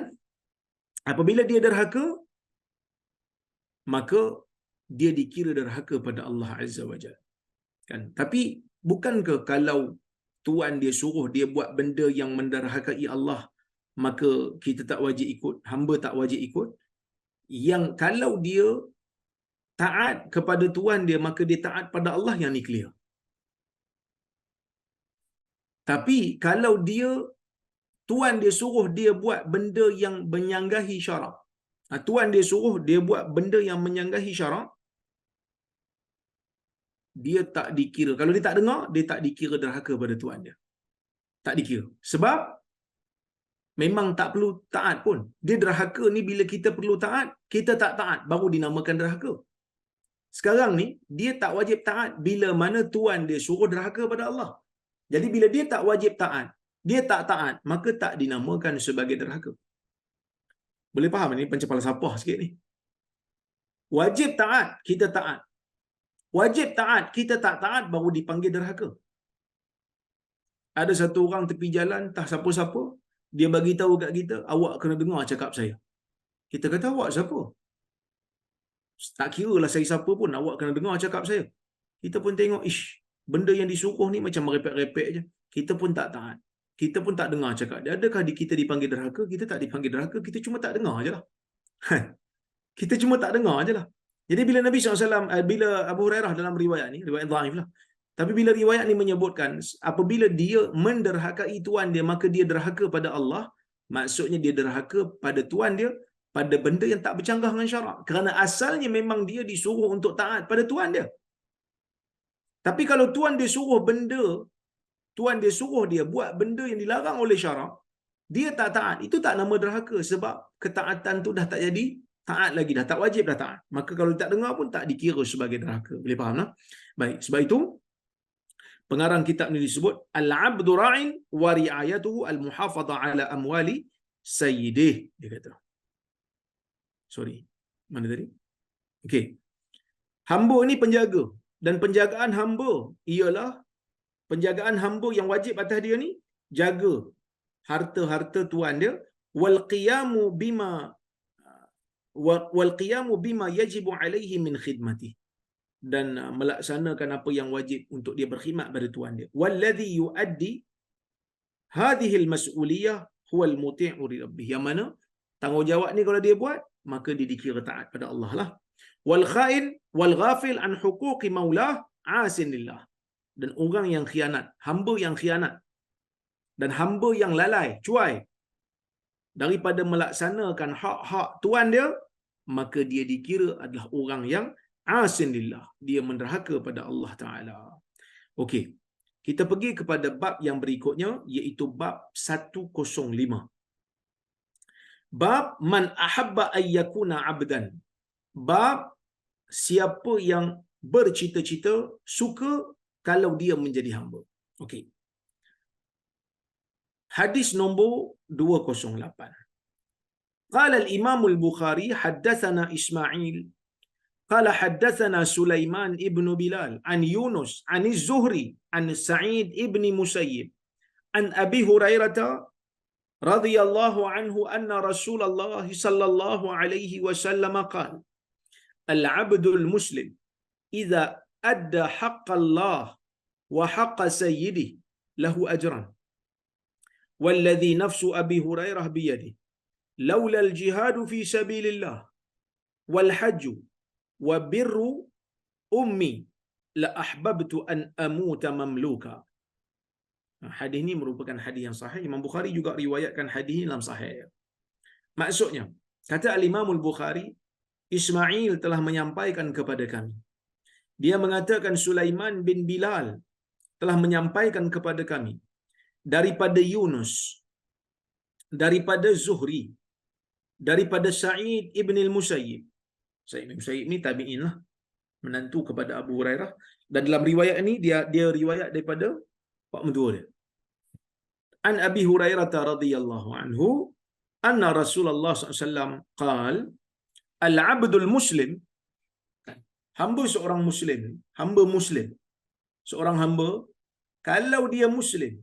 apabila dia derhaka, maka dia dikira derhaka pada Allah Azza wa Jalla. Kan? Tapi bukankah kalau tuan dia suruh dia buat benda yang menderhakai Allah, maka kita tak wajib ikut, hamba tak wajib ikut? Yang kalau dia taat kepada tuan dia, maka dia taat pada Allah, yang ni clear. Tapi kalau tuan dia suruh dia buat benda yang menyanggahi syarak, tuan dia suruh dia buat benda yang menyanggahi syarak, dia tak dikira. Kalau dia tak dengar, dia tak dikira derhaka pada tuan dia. Tak dikira. Sebab memang tak perlu taat pun. Dia derhaka ni bila kita perlu taat, kita tak taat, baru dinamakan derhaka. Sekarang ni, dia tak wajib taat bila mana Tuan dia suruh derhaka pada Allah. Jadi bila dia tak wajib taat, dia tak taat, maka tak dinamakan sebagai derhaka. Boleh faham ni macam falsafah sikit ni. Wajib taat, kita taat. Wajib taat, kita tak taat, baru dipanggil derhaka. Ada satu orang tepi jalan, entah siapa-siapa, dia bagi tahu kat kita, awak kena dengar cakap saya. Kita kata, awak siapa? Tak kira lah saya siapa pun, awak kena dengar cakap saya. Kita pun tengok, benda yang disuruh ni macam merepek-repek je. Kita pun tak taat. Kita pun tak dengar cakap dia. Adakah kita dipanggil derhaka? Kita tak dipanggil derhaka, kita cuma tak dengar je lah. Kita cuma tak dengar je lah. Jadi bila Nabi SAW, bila Abu Hurairah dalam riwayat ni, riwayat dhaif lah. Tapi bila riwayat ni menyebutkan, apabila dia menderhakai Tuan dia, maka dia derhaka pada Allah. Maksudnya dia derhaka pada Tuan dia, pada benda yang tak bercanggah dengan syarak. Kerana asalnya memang dia disuruh untuk taat pada Tuan dia. Tapi kalau Tuan dia suruh benda, Tuan dia suruh dia buat benda yang dilarang oleh syarak, dia tak taat, itu tak nama derhaka. Sebab ketaatan tu dah tak jadi taat lagi, dah tak wajib dah taat. Maka kalau tak dengar pun tak dikira sebagai derhaka. Boleh faham tak? Baik, sebab itu pengarang kitab ni disebut al-'abdu ra'in wa ri'ayatuhu al-muhafadha 'ala amwali sayyidih, dia kata. Sorry, mana tadi? Okey. Hamba ni penjaga, dan penjagaan hamba ialah penjagaan hamba yang wajib atas dia ni jaga harta-harta tuan dia, wal qiyamu bima yajibu alaihi min khidmati, dan melaksanakan apa yang wajib untuk dia berkhidmat pada tuan dia. Wallazi yuaddi hadhihi almas'uliyah huwa almuti'u li rabbih, yang mana tanggungjawab ni kalau dia buat, maka dia dikira taat pada Allah lah. Wal khain wal ghafil an huquqi maulah asin lillah, dan orang yang khianat, hamba yang khianat, dan hamba yang lalai, cuai daripada melaksanakan hak-hak tuan dia, maka dia dikira adalah orang yang asin lillah, dia menderhaka pada Allah Ta'ala. Okey, kita pergi kepada bab yang berikutnya, iaitu bab 105. Bab man ahabba ayyakuna abdan. Bab siapa yang bercita-cita, suka kalau dia menjadi hamba. Okey. Hadis nombor 208. Qala al-Imam al-Bukhari haddatsana Ismail qala haddatsana Sulaiman ibn Bilal an Yunus an Az-Zuhri an Sa'id ibn Musayyib an Abi Hurairah radhiyallahu anhu anna Rasulullah sallallahu alaihi wasallam qala al-'abdul muslim idza adda haqqa Allah wa haqqa sayyidihi lahu ajran والذي نفس أبي هريرة بيده لولا الجهاد في سبيل الله والحج وبر أمي لأحببت أن أموت مملوكا. Hadis ini merupakan hadis yang sahih. Imam Bukhari juga riwayatkan hadis ini dalam sahih. Maksudnya, kata Al-Imam Al-Bukhari, Ismail telah menyampaikan kepada kami. Dia mengatakan Sulaiman bin Bilal telah menyampaikan kepada kami daripada Yunus, daripada Zuhri, daripada Sa'id ibn al-Musayyib. Sa'id ibn al-Musayyib ni tabi'in lah, menantu kepada Abu Hurairah, dan dalam riwayat ini dia riwayat daripada pak mentua dia. An Abi Hurairah radhiyallahu anhu anna Rasulullah SAW qal al-'abdul muslim, hamba seorang muslim, hamba muslim, seorang hamba kalau dia muslim,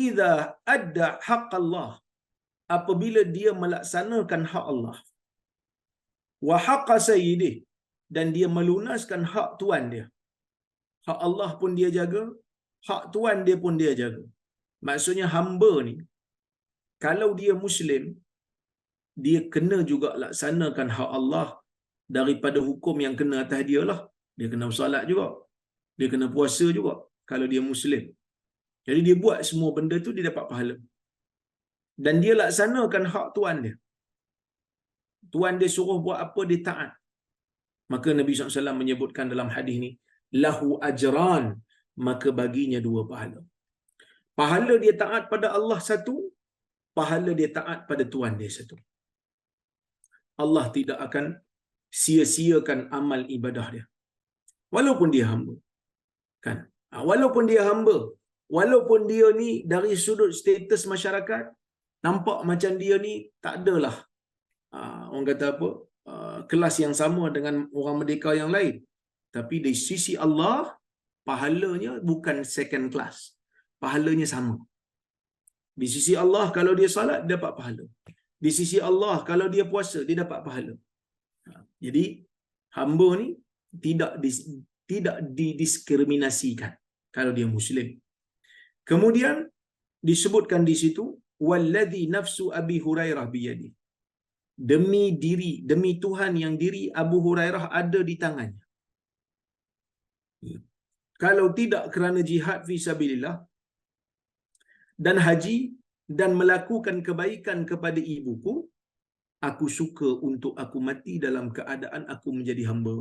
idza adda haqq Allah, apabila dia melaksanakan hak Allah, wa haqqa sayyidih, dan dia melunaskan hak tuan dia. Hak Allah pun dia jaga, hak tuan dia pun dia jaga. Maksudnya hamba ni kalau dia muslim, dia kena juga laksanakan hak Allah daripada hukum yang kena atas dia lah. Dia kena solat juga, dia kena puasa juga kalau dia muslim. Jadi dia buat semua benda tu, dia dapat pahala. Dan dia laksanakan hak tuan dia. Tuan dia suruh buat apa, dia taat. Maka Nabi SAW menyebutkan dalam hadis ni, lahu ajran, maka baginya 2 pahala. Pahala dia taat pada Allah 1, pahala dia taat pada Tuhan dia satu. Allah tidak akan sia-siakan amal ibadah dia. Walaupun dia hamba. Kan? Walaupun dia hamba, walaupun dia ni dari sudut status masyarakat nampak macam dia ni tak adalah orang kata apa, kelas yang sama dengan orang merdeka yang lain, tapi di sisi Allah pahalanya bukan second class, pahalanya sama. Di sisi Allah kalau dia salat dia dapat pahala, di sisi Allah kalau dia puasa dia dapat pahala. Jadi hamba ni tidak didiskriminasikan kalau dia Muslim. Kemudian disebutkan di situ, wallazi nafsu Abi Hurairah biyadi. Demi Tuhan yang diri Abu Hurairah ada di tangannya. Kalau tidak kerana jihad fi sabilillah dan haji dan melakukan kebaikan kepada ibuku, aku suka untuk aku mati dalam keadaan aku menjadi hamba.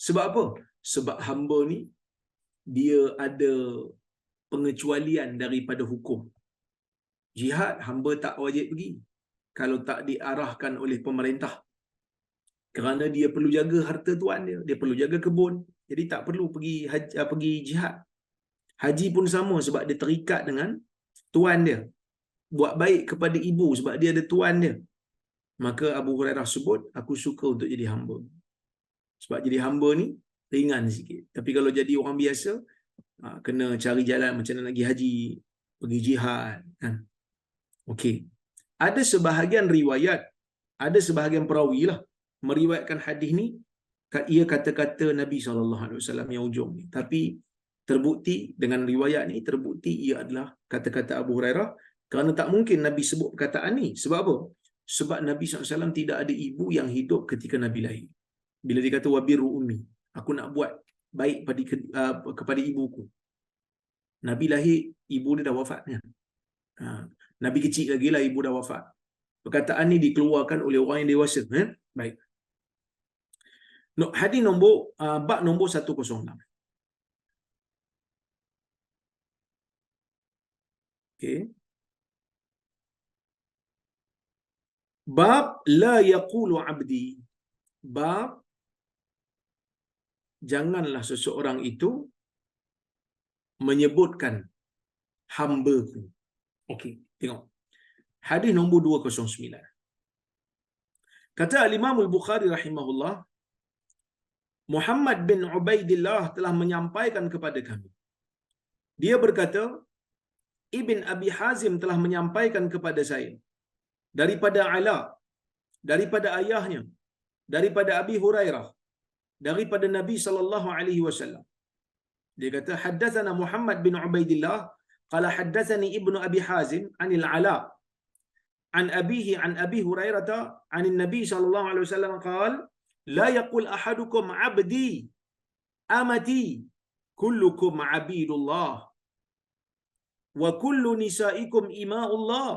Sebab apa? Sebab hamba ni dia ada pengecualian daripada hukum. Jihad hamba tak wajib pergi kalau tak diarahkan oleh pemerintah. Kerana dia perlu jaga harta tuan dia, dia perlu jaga kebun. Jadi tak perlu pergi jihad. Haji pun sama sebab dia terikat dengan tuan dia. Buat baik kepada ibu sebab dia ada tuan dia. Maka Abu Hurairah sebut, aku suka untuk jadi hamba. Sebab jadi hamba ni ringan sikit. Tapi kalau jadi orang biasa, kena cari jalan macam mana lagi haji, pergi jihad. Kan? Okey. Ada sebahagian riwayat, ada sebahagian perawi lah meriwayatkan hadis ni, ia kata-kata Nabi SAW yang ujung ni. Tapi terbukti dengan riwayat ni, terbukti ia adalah kata-kata Abu Hurairah, kerana tak mungkin Nabi sebut perkataan ni. Sebab apa? Sebab Nabi SAW tidak ada ibu yang hidup ketika Nabi lahir. Bila dia kata wabiru ummi, aku nak buat baik kepada ibuku. Nabi lahir, ibu dia dah wafat kan? Nabi kecil lagi lah, ibu dah wafat. Perkataan ni dikeluarkan oleh orang yang dewasa. Baik. Hadis nombor bab nombor 106. Okey. Bab la yaqulu abdi. Bab janganlah seseorang itu menyebutkan hamba-Ku. Okey, tengok. Hadis nombor 209. Kata Al-Imam Al-Bukhari rahimahullah, Muhammad bin Ubaidillah telah menyampaikan kepada kami. Dia berkata, Ibn Abi Hazim telah menyampaikan kepada saya daripada Ala, daripada ayahnya, daripada Abi Hurairah, daripada Nabi sallallahu alaihi wasallam. Dia kata, haddatsana Muhammad bin Ubaidillah qala haddatsani Ibnu Abi Hazim anil Ala an abihi an Abi Hurairah anin Nabi sallallahu alaihi wasallam qala la yaqul ahadukum abdi amati kullukum abidullah wa kullu nisaikum ima'ullah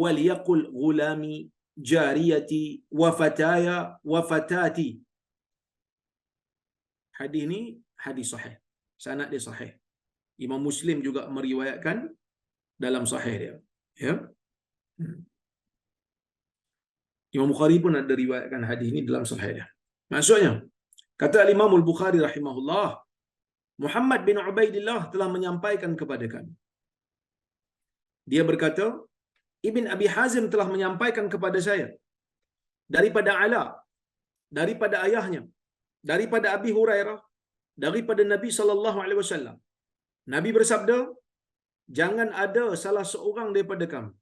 wal yaqul ghulami jariyati wa fataya wa fatati. Hadis ni hadis sahih. Sanad dia sahih. Imam Muslim juga meriwayatkan dalam sahih dia. Ya. Imam Bukhari pun ada riwayatkan hadis ni dalam sahih dia. Maksudnya, kata Imam Al-Bukhari rahimahullah, Muhammad bin Ubaidillah telah menyampaikan kepada kami. Dia berkata, Ibn Abi Hazim telah menyampaikan kepada saya daripada Ala, daripada ayahnya, daripada Abi Hurairah, daripada Nabi sallallahu alaihi wasallam. Nabi bersabda, jangan ada salah seorang daripada kamu,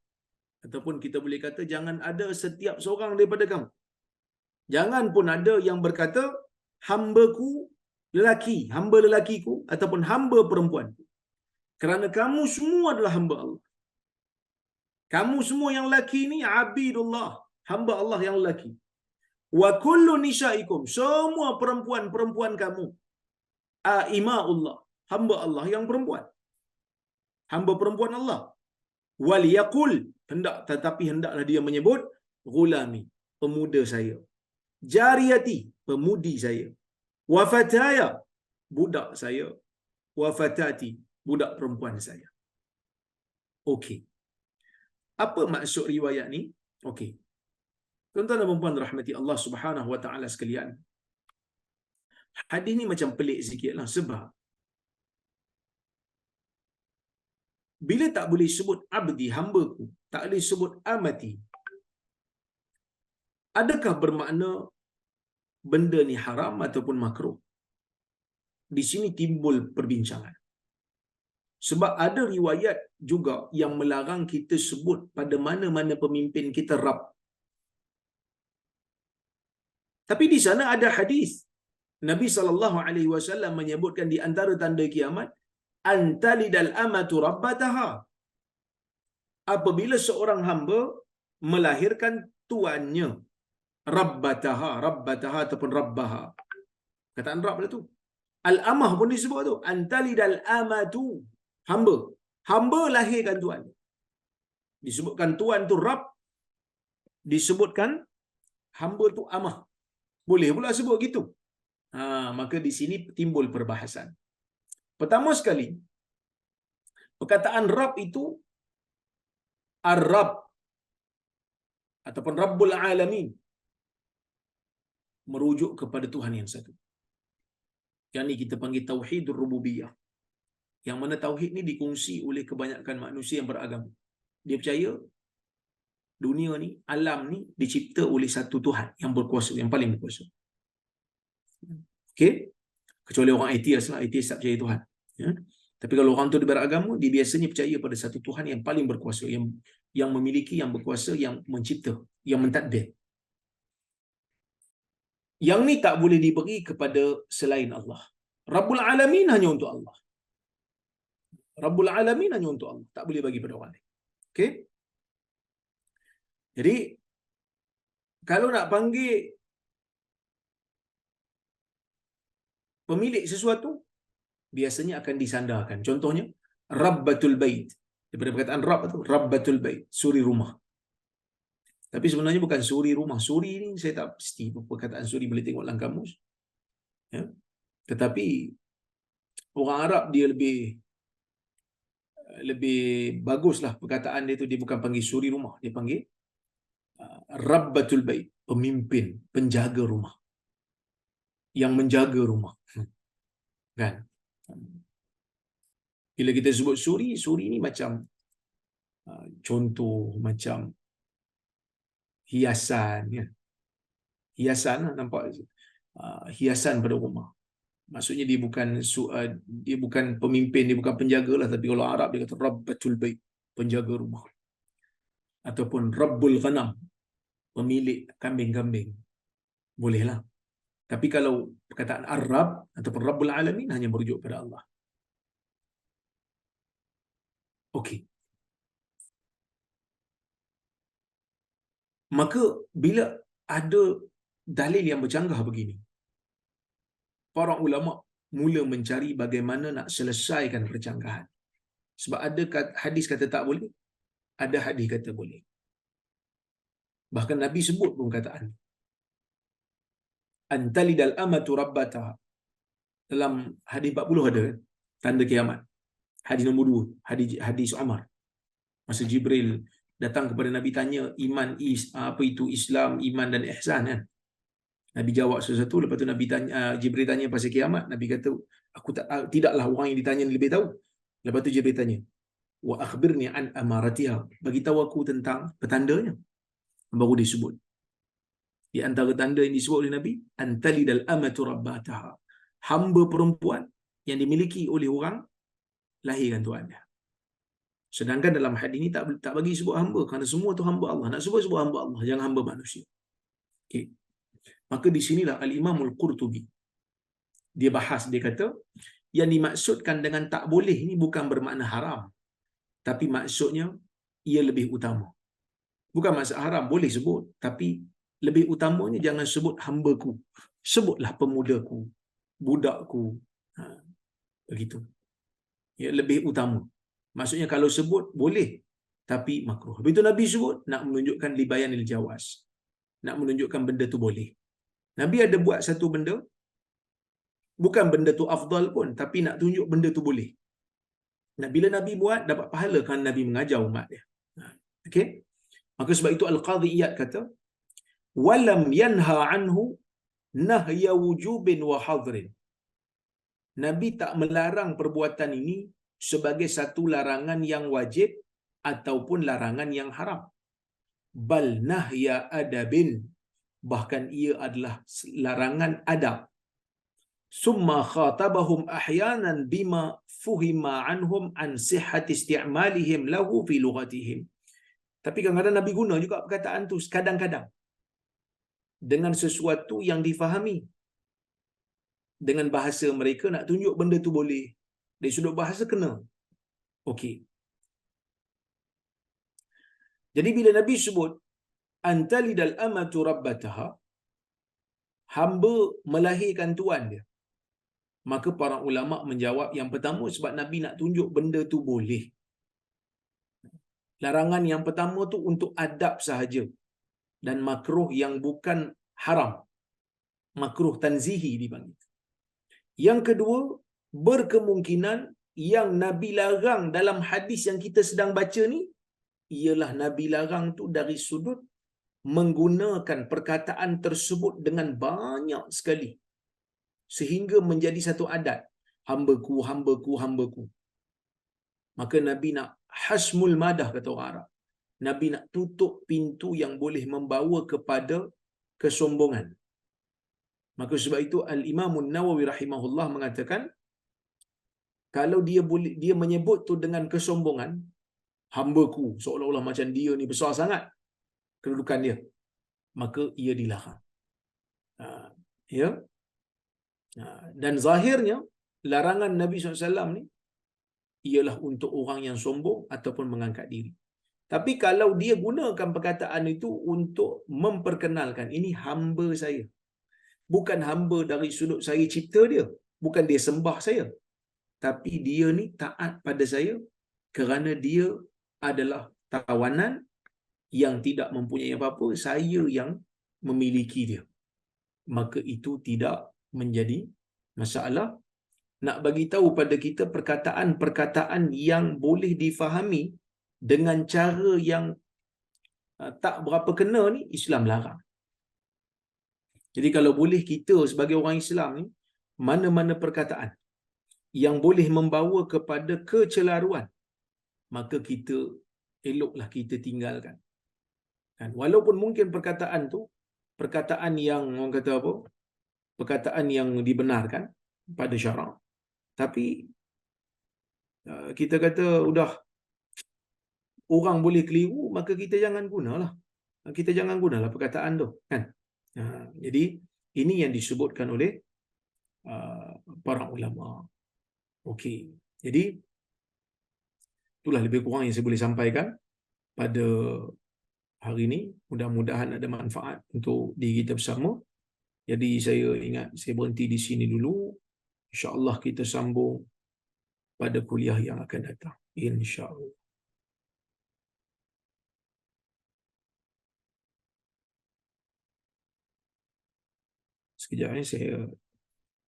ataupun kita boleh kata jangan ada setiap seorang daripada kamu, jangan pun ada yang berkata hamba-Ku lelaki, hamba lelakiku ataupun hamba perempuanku, kerana kamu semua adalah hamba Allah. Kamu semua yang lelaki ni abidullah, hamba Allah yang lelaki. Wa kullu nisaikum, semua perempuan-perempuan kamu aima'ullah, hamba Allah yang perempuan, hamba perempuan Allah. Wal yaqul, hendaklah dia menyebut ghulami, pemuda saya, jariyati, pemudi saya, wa fataya, budak saya, wa fatati, budak perempuan saya. Okey. Apa maksud riwayat ni? Okey. Tuan-tuan dan puan rahmati Allah Subhanahu wa taala sekalian. Hadis ni macam pelik sikitlah sebab bila tak boleh sebut abdi, hamba-ku, tak boleh sebut amati. Adakah bermakna benda ni haram ataupun makruh? Di sini timbul perbincangan. Sebab ada riwayat juga yang melarang kita sebut pada mana-mana pemimpin kita Rab. Tapi di sana ada hadis. Nabi SAW menyebutkan di antara tanda kiamat, antalidal amatu rabbataha. Apabila seorang hamba melahirkan tuannya, rabbataha ataupun rabbaha. Kataan Rabb tu. Al-amah pun disebut tu. Antalidal amatu. Hamba lahirkan tuan. Disebutkan tuan tu Rabb. Disebutkan hamba tu amah. Boleh pula sebut gitu. Maka di sini timbul perbahasan. Pertama sekali, perkataan Rabb itu Ar-Rabb ataupun Rabbul Alamin merujuk kepada Tuhan yang satu. Yang ni kita panggil Tauhidur Rububiyah. Yang mana tauhid ni dikongsi oleh kebanyakan manusia yang beragama. Dia percaya dunia ni, alam ni dicipta oleh satu Tuhan yang berkuasa, yang paling berkuasa. Okey? Kecuali orang ateis lah, ateis tak percaya Tuhan. Ya? Tapi kalau orang tu beragama, dia biasanya percaya pada satu Tuhan yang paling berkuasa, yang memiliki, yang berkuasa, yang mencipta, yang mentadbir. Yang ni tak boleh diberi kepada selain Allah. Rabbul Alamin hanya untuk Allah. Rabbul Alamin hanya untuk Allah. Tak boleh bagi pada orang lain. Okey? Jadi, kalau nak panggil pemilik sesuatu, biasanya akan disandarkan. Contohnya, Rabbatul Bait. Daripada perkataan Rabb tu, Rabbatul Bait, suri rumah. Tapi sebenarnya bukan suri rumah. Suri ni saya tak pasti perkataan suri, boleh tengok dalam kamus. Ya. Tetapi orang Arab dia lebih baguslah perkataan dia tu, dia bukan panggil suri rumah, dia panggil Rabbatul Bait, pemimpin, penjaga rumah. Yang menjaga rumah. Kan? Bila kita sebut suri ni macam contoh macam hiasan, ya. Hiasan lah, nampak hiasan pada rumah. Maksudnya dia bukan pemimpin, dia bukan penjaga lah, tapi kalau Arab dia kata Rabbatul Bait, penjaga rumah. Ataupun Rabbul Ghanam, pemilik kambing-kambing. Bolehlah. Tapi kalau perkataan Ar-Rabb ataupun Rabbul Alamin hanya merujuk pada Allah. Okey. Maka bila ada dalil yang bercanggah begini, para ulama mula mencari bagaimana nak selesaikan percanggahan. Sebab ada hadis kata tak boleh, ada hadis kata boleh. Bahkan Nabi sebut pun kataan antalidal amatu rabbataha. Dalam hadis 40 ada tanda kiamat. Hadis nombor 2, hadis Umar. Masa Jibril datang kepada Nabi tanya iman apa itu Islam, iman dan ihsan, kan. Nabi jawab sesuatu, lepas tu Nabi tanya, Jibril tanya pasal kiamat. Nabi kata, tidaklah orang yang ditanya lebih tahu. Lepas tu Jibril tanya, wa akhbirni an amaratiha, bagi tahu aku tentang petandanya. Baru disebut. Di antara tanda yang disebut oleh Nabi, antalidal amatu rabbataha, hamba perempuan yang dimiliki oleh orang lahirkan tuannya. Sedangkan dalam hadis ini tak bagi sebut hamba, kerana semua tu hamba Allah. Nak sebut hamba Allah, jangan hamba manusia. Okey. Maka di sinilah Al-Imamul Qurtubi dia bahas, dia kata yang dimaksudkan dengan tak boleh ni bukan bermakna haram, tapi maksudnya ia lebih utama. Bukan maksud haram, boleh sebut, tapi lebih utamanya jangan sebut hambaku, sebutlah pemudaku, budakku. Begitu. Ya, lebih utama. Maksudnya kalau sebut boleh, tapi makruh. Habis itu Nabi sebut nak menunjukkan libayanil jawaz, nak menunjukkan benda tu boleh. Nabi ada buat satu benda, bukan benda tu afdal pun, tapi nak tunjuk benda tu boleh. Bila Nabi buat, dapat pahala kan Nabi mengajar umat dia. Okey. Maka sebab itu Al-Qadhi Iyad kata, walam yanha anhu nahya wujubin wa hadrin. Nabi tak melarang perbuatan ini sebagai satu larangan yang wajib ataupun larangan yang haram. Bal nahya adabin, bahkan ia adalah larangan adab. Summa khatabahum ahyanan bima fuhima anhum an sihhati isti'malihim lahu fi lughatihim. Tapi kadang-kadang Nabi guna juga perkataan tu kadang-kadang dengan sesuatu yang difahami dengan bahasa mereka, nak tunjuk benda tu boleh. Dari sudut bahasa kena. Okey. Jadi bila Nabi sebut antalidal amatu rabbataha, hamba melahirkan tuan dia, maka para ulama menjawab yang pertama sebab Nabi nak tunjuk benda tu boleh. Larangan yang pertama tu untuk adab sahaja dan makruh yang bukan haram. Makruh tanzihi dipanggil. Yang kedua, berkemungkinan yang Nabi larang dalam hadis yang kita sedang baca ni ialah Nabi larang tu dari sudut menggunakan perkataan tersebut dengan banyak sekali sehingga menjadi satu adat, hambaku, hambaku, hambaku. Maka Nabi nak hasmul madah, kata orang Arab. Nabi nak tutup pintu yang boleh membawa kepada kesombongan. Maka sebab itu Al-Imam Nawawi rahimahullah mengatakan, kalau dia menyebut tu dengan kesombongan, hambaku, seolah-olah macam dia ni besar sangat kedudukan dia, maka ia dilarang. Ya. Dan zahirnya larangan Nabi SAW ni ialah untuk orang yang sombong ataupun mengangkat diri. Tapi kalau dia gunakan perkataan itu untuk memperkenalkan, ini hamba saya, bukan hamba dari sudut saya cipta dia, bukan dia sembah saya, tapi dia ni taat pada saya kerana dia adalah tawanan yang tidak mempunyai apa-apa, saya yang memiliki dia. Maka itu tidak menjadi masalah. Nak bagi tahu pada kita perkataan-perkataan yang boleh difahami dengan cara yang tak berapa kena ni, Islam larang. Jadi kalau boleh kita sebagai orang Islam ni, mana-mana perkataan yang boleh membawa kepada kecelaruan, maka kita eloklah kita tinggalkan. Kan? Walaupun mungkin perkataan tu perkataan yang orang kata apa? Perkataan yang dibenarkan pada syarak. Tapi kita kata udah orang boleh keliru, maka kita jangan gunalah. Kita jangan gunalah perkataan tu, kan? Jadi ini yang disebutkan oleh para ulama. Okey. Jadi itulah lebih kurang yang saya boleh sampaikan pada hari ini. Mudah-mudahan ada manfaat untuk diri kita bersama. Jadi saya ingat saya berhenti di sini dulu. InsyaAllah kita sambung pada kuliah yang akan datang. InsyaAllah. Sekejap saya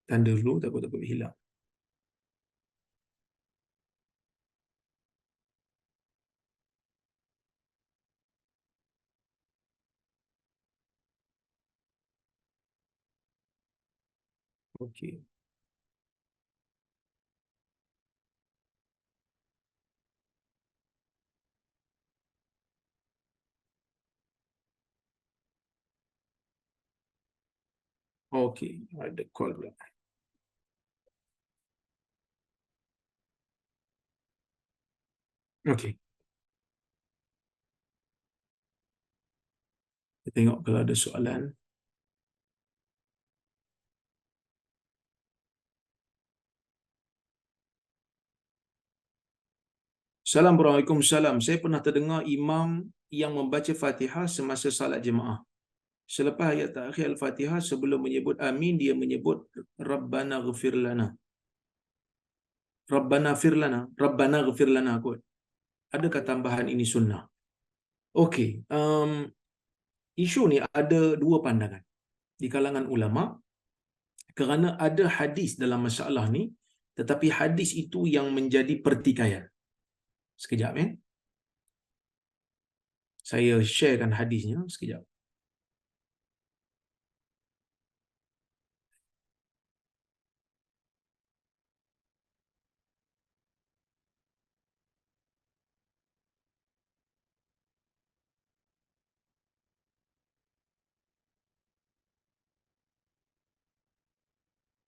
tanda dulu, takut-takut hilang. Okey. Okey, ada call pula. Okey. Kita tengok kalau ada soalan. Assalamualaikum. Saya pernah terdengar imam yang membaca Fatihah semasa salat jemaah. Selepas ayat terakhir Al-Fatihah, sebelum menyebut amin, dia menyebut Rabbana ghafir lana. Rabbana fir lana. Rabbana ghafir lana kot. Adakah tambahan ini sunnah? Okey. Isu ni ada dua pandangan di kalangan ulama kerana ada hadis dalam masalah ni, tetapi hadis itu yang menjadi pertikaian. Sekejap Saya sharekan hadisnya sekejap.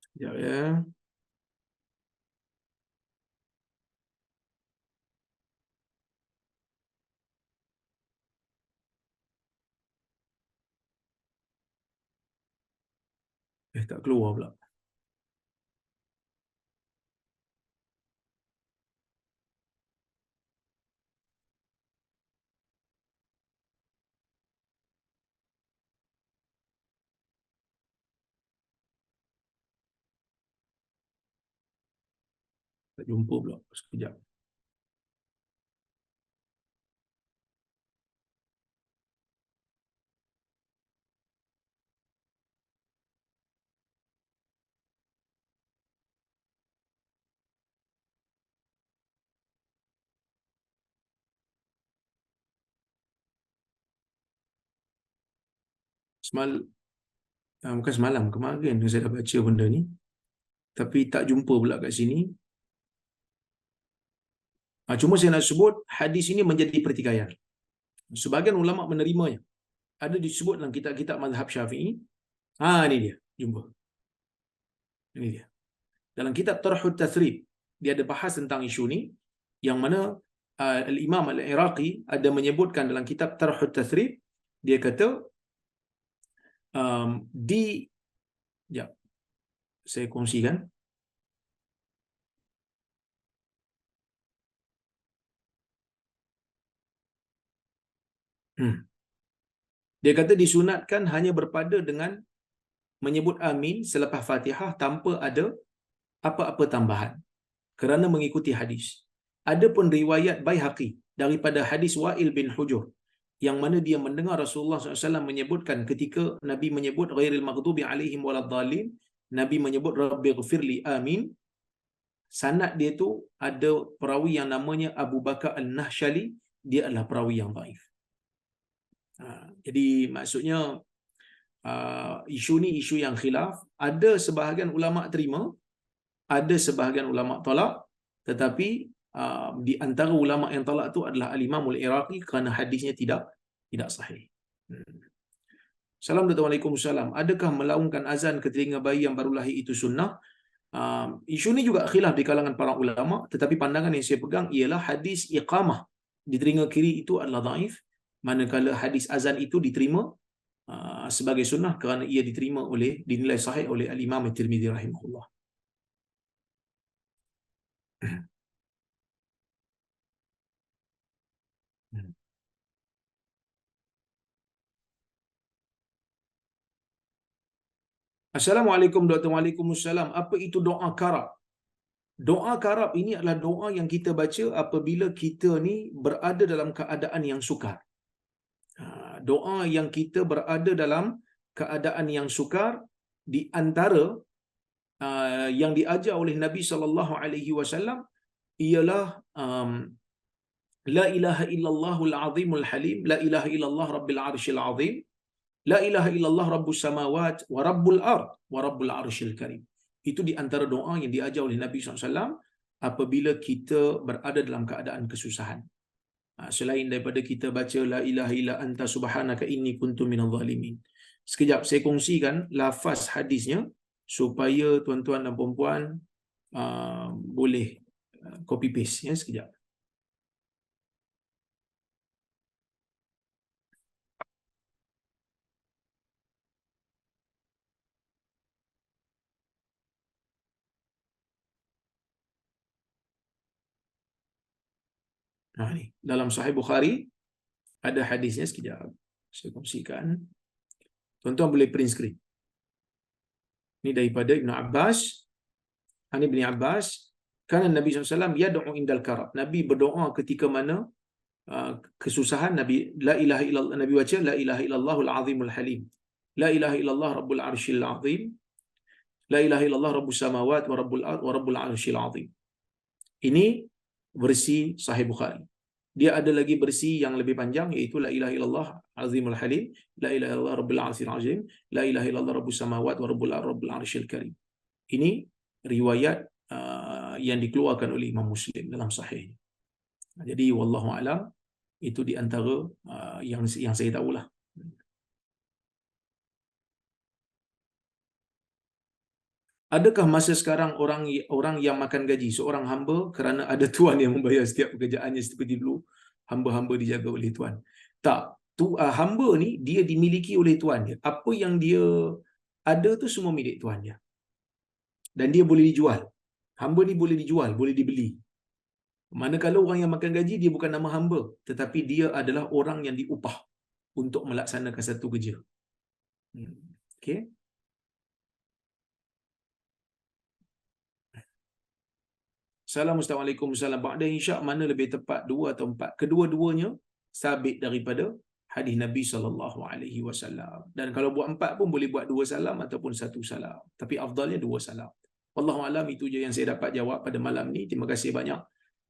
Sekejap ya. Tak keluar pula. Tak jumpa pula. Sekejap. Bukan semalam, kemarin saya dah baca benda ni. Tapi tak jumpa pula kat sini. Cuma saya nak sebut, hadis ini menjadi pertikaian. Sebahagian ulama menerimanya. Ada disebut dalam kitab-kitab mazhab Syafi'i. Ini dia. Jumpa. Ini dia. Dalam kitab Tarhut Tathrib, dia ada bahas tentang isu ni, yang mana Al-Imam Al-Iraqi ada menyebutkan dalam kitab Tarhut Tathrib, dia kata, Sekejap. Saya kongsikan. Dia kata disunatkan hanya berpada dengan menyebut amin selepas Fatihah tanpa ada apa-apa tambahan kerana mengikuti hadis. Adapun riwayat Baihaqi daripada hadis Wa'il bin Hujur yang mana dia mendengar Rasulullah SAW menyebutkan ketika Nabi menyebut ghairil maghdubi alaihim waladdallin, Nabi menyebut Rabbi ghfirli amin. Sanad dia tu ada perawi yang namanya Abu Bakar Al-Nahshali, dia adalah perawi yang dhaif. Jadi maksudnya isu ni isu yang khilaf. Ada sebahagian ulama terima, ada sebahagian ulama tolak, tetapi di antara ulama yang tolak tu adalah Al-Imam Al-Iraqi kerana hadisnya tidak sahih. Assalamualaikum. Waalaikumsalam. Adakah melaungkan azan ke telinga bayi yang baru lahir itu sunnah? Isu ni juga khilaf di kalangan para ulama, tetapi pandangan yang saya pegang ialah hadis iqamah di telinga kiri itu adalah dhaif, manakala hadis azan itu diterima sebagai sunnah kerana ia dinilai sahih oleh Al-Imam At-Tirmidzi rahimahullah. Assalamualaikum Dr. Waalaikumsalam. Apa itu doa karab? Doa karab ini adalah doa yang kita baca apabila kita ni berada dalam keadaan yang sukar. Doa yang kita berada dalam keadaan yang sukar di antara yang diajar oleh Nabi SAW ialah La ilaha illallahul azimul halim, la ilaha illallah rabbil arshil azim, la ilaha illallah rabbus samawat wa rabbul ard wa rabbul arshil karim. Itu di antara doa yang diajar oleh Nabi SAW apabila kita berada dalam keadaan kesusahan. Selain daripada kita baca la ilaha illa anta subhanaka inni kuntu minadh dhalimin. Sekejap saya kongsikan lafaz hadisnya supaya tuan-tuan dan puan-puan boleh copy paste ya, sekejap. Ni dalam Sahih Bukhari ada hadisnya, sekejap saya kongsikan. Tuan-tuan boleh print screen. Ini daripada Ibn Abbas. Ibn Abbas, kerana Nabi SAW yad'u indal karab. Nabi berdoa ketika mana kesusahan. Nabi la ilaha illallah, Nabi baca la ilaha illallahul azimul halim, la ilaha illallah rabbul arshil azim, la ilaha illallah rabbus samawat wa rabbul arshil azim. Ini versi Sahih Bukhari. dia ada lagi versi yang lebih panjang, iaitu la ilaha illallah azimul halim, la ilaha illallah rabbil arsyil azim, la ilaha illallah rabbus samawati wa rabbul arsyil karim. Ini riwayat yang dikeluarkan oleh Imam Muslim dalam sahihnya. Jadi wallahu alam, itu di antara yang saya tahulah. Adakah masa sekarang orang yang makan gaji seorang hamba kerana ada tuan yang membayar setiap pekerjaannya seperti dulu, hamba-hamba dijaga oleh tuan? Tak. Hamba ni dia dimiliki oleh tuan dia. Apa yang dia ada tu semua milik tuan dia. Dan dia boleh dijual. Hamba ni boleh dijual, boleh dibeli. Manakala orang yang makan gaji, dia bukan nama hamba, tetapi dia adalah orang yang diupah untuk melaksanakan satu kerja. Okey. Assalamualaikum warahmatullahi wabarakatuh. Ba'da insya' mana lebih tepat, 2 atau 4? Kedua-duanya sabit daripada hadis Nabi SAW. Dan kalau buat 4 pun boleh buat 2 salam ataupun 1 salam. Tapi afdalnya 2 salam. Wallahu alam, itu je yang saya dapat jawab pada malam ni. Terima kasih banyak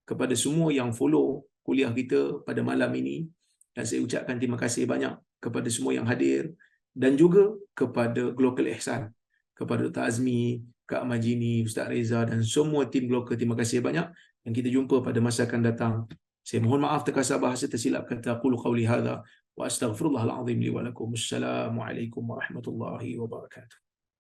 kepada semua yang follow kuliah kita pada malam ini. Dan saya ucapkan terima kasih banyak kepada semua yang hadir. Dan juga kepada Global Ihsan, kepada Dr. Azmi, Kak Majini, Ustaz Reza dan semua tim Global. Terima kasih banyak. Dan kita jumpa pada masa akan datang. Saya mohon maaf terkasar bahasa tersilap kata. Qulu qawli hadha wa astaghfirullahal azim li wa lakum. Assalamualaikum warahmatullahi wabarakatuh.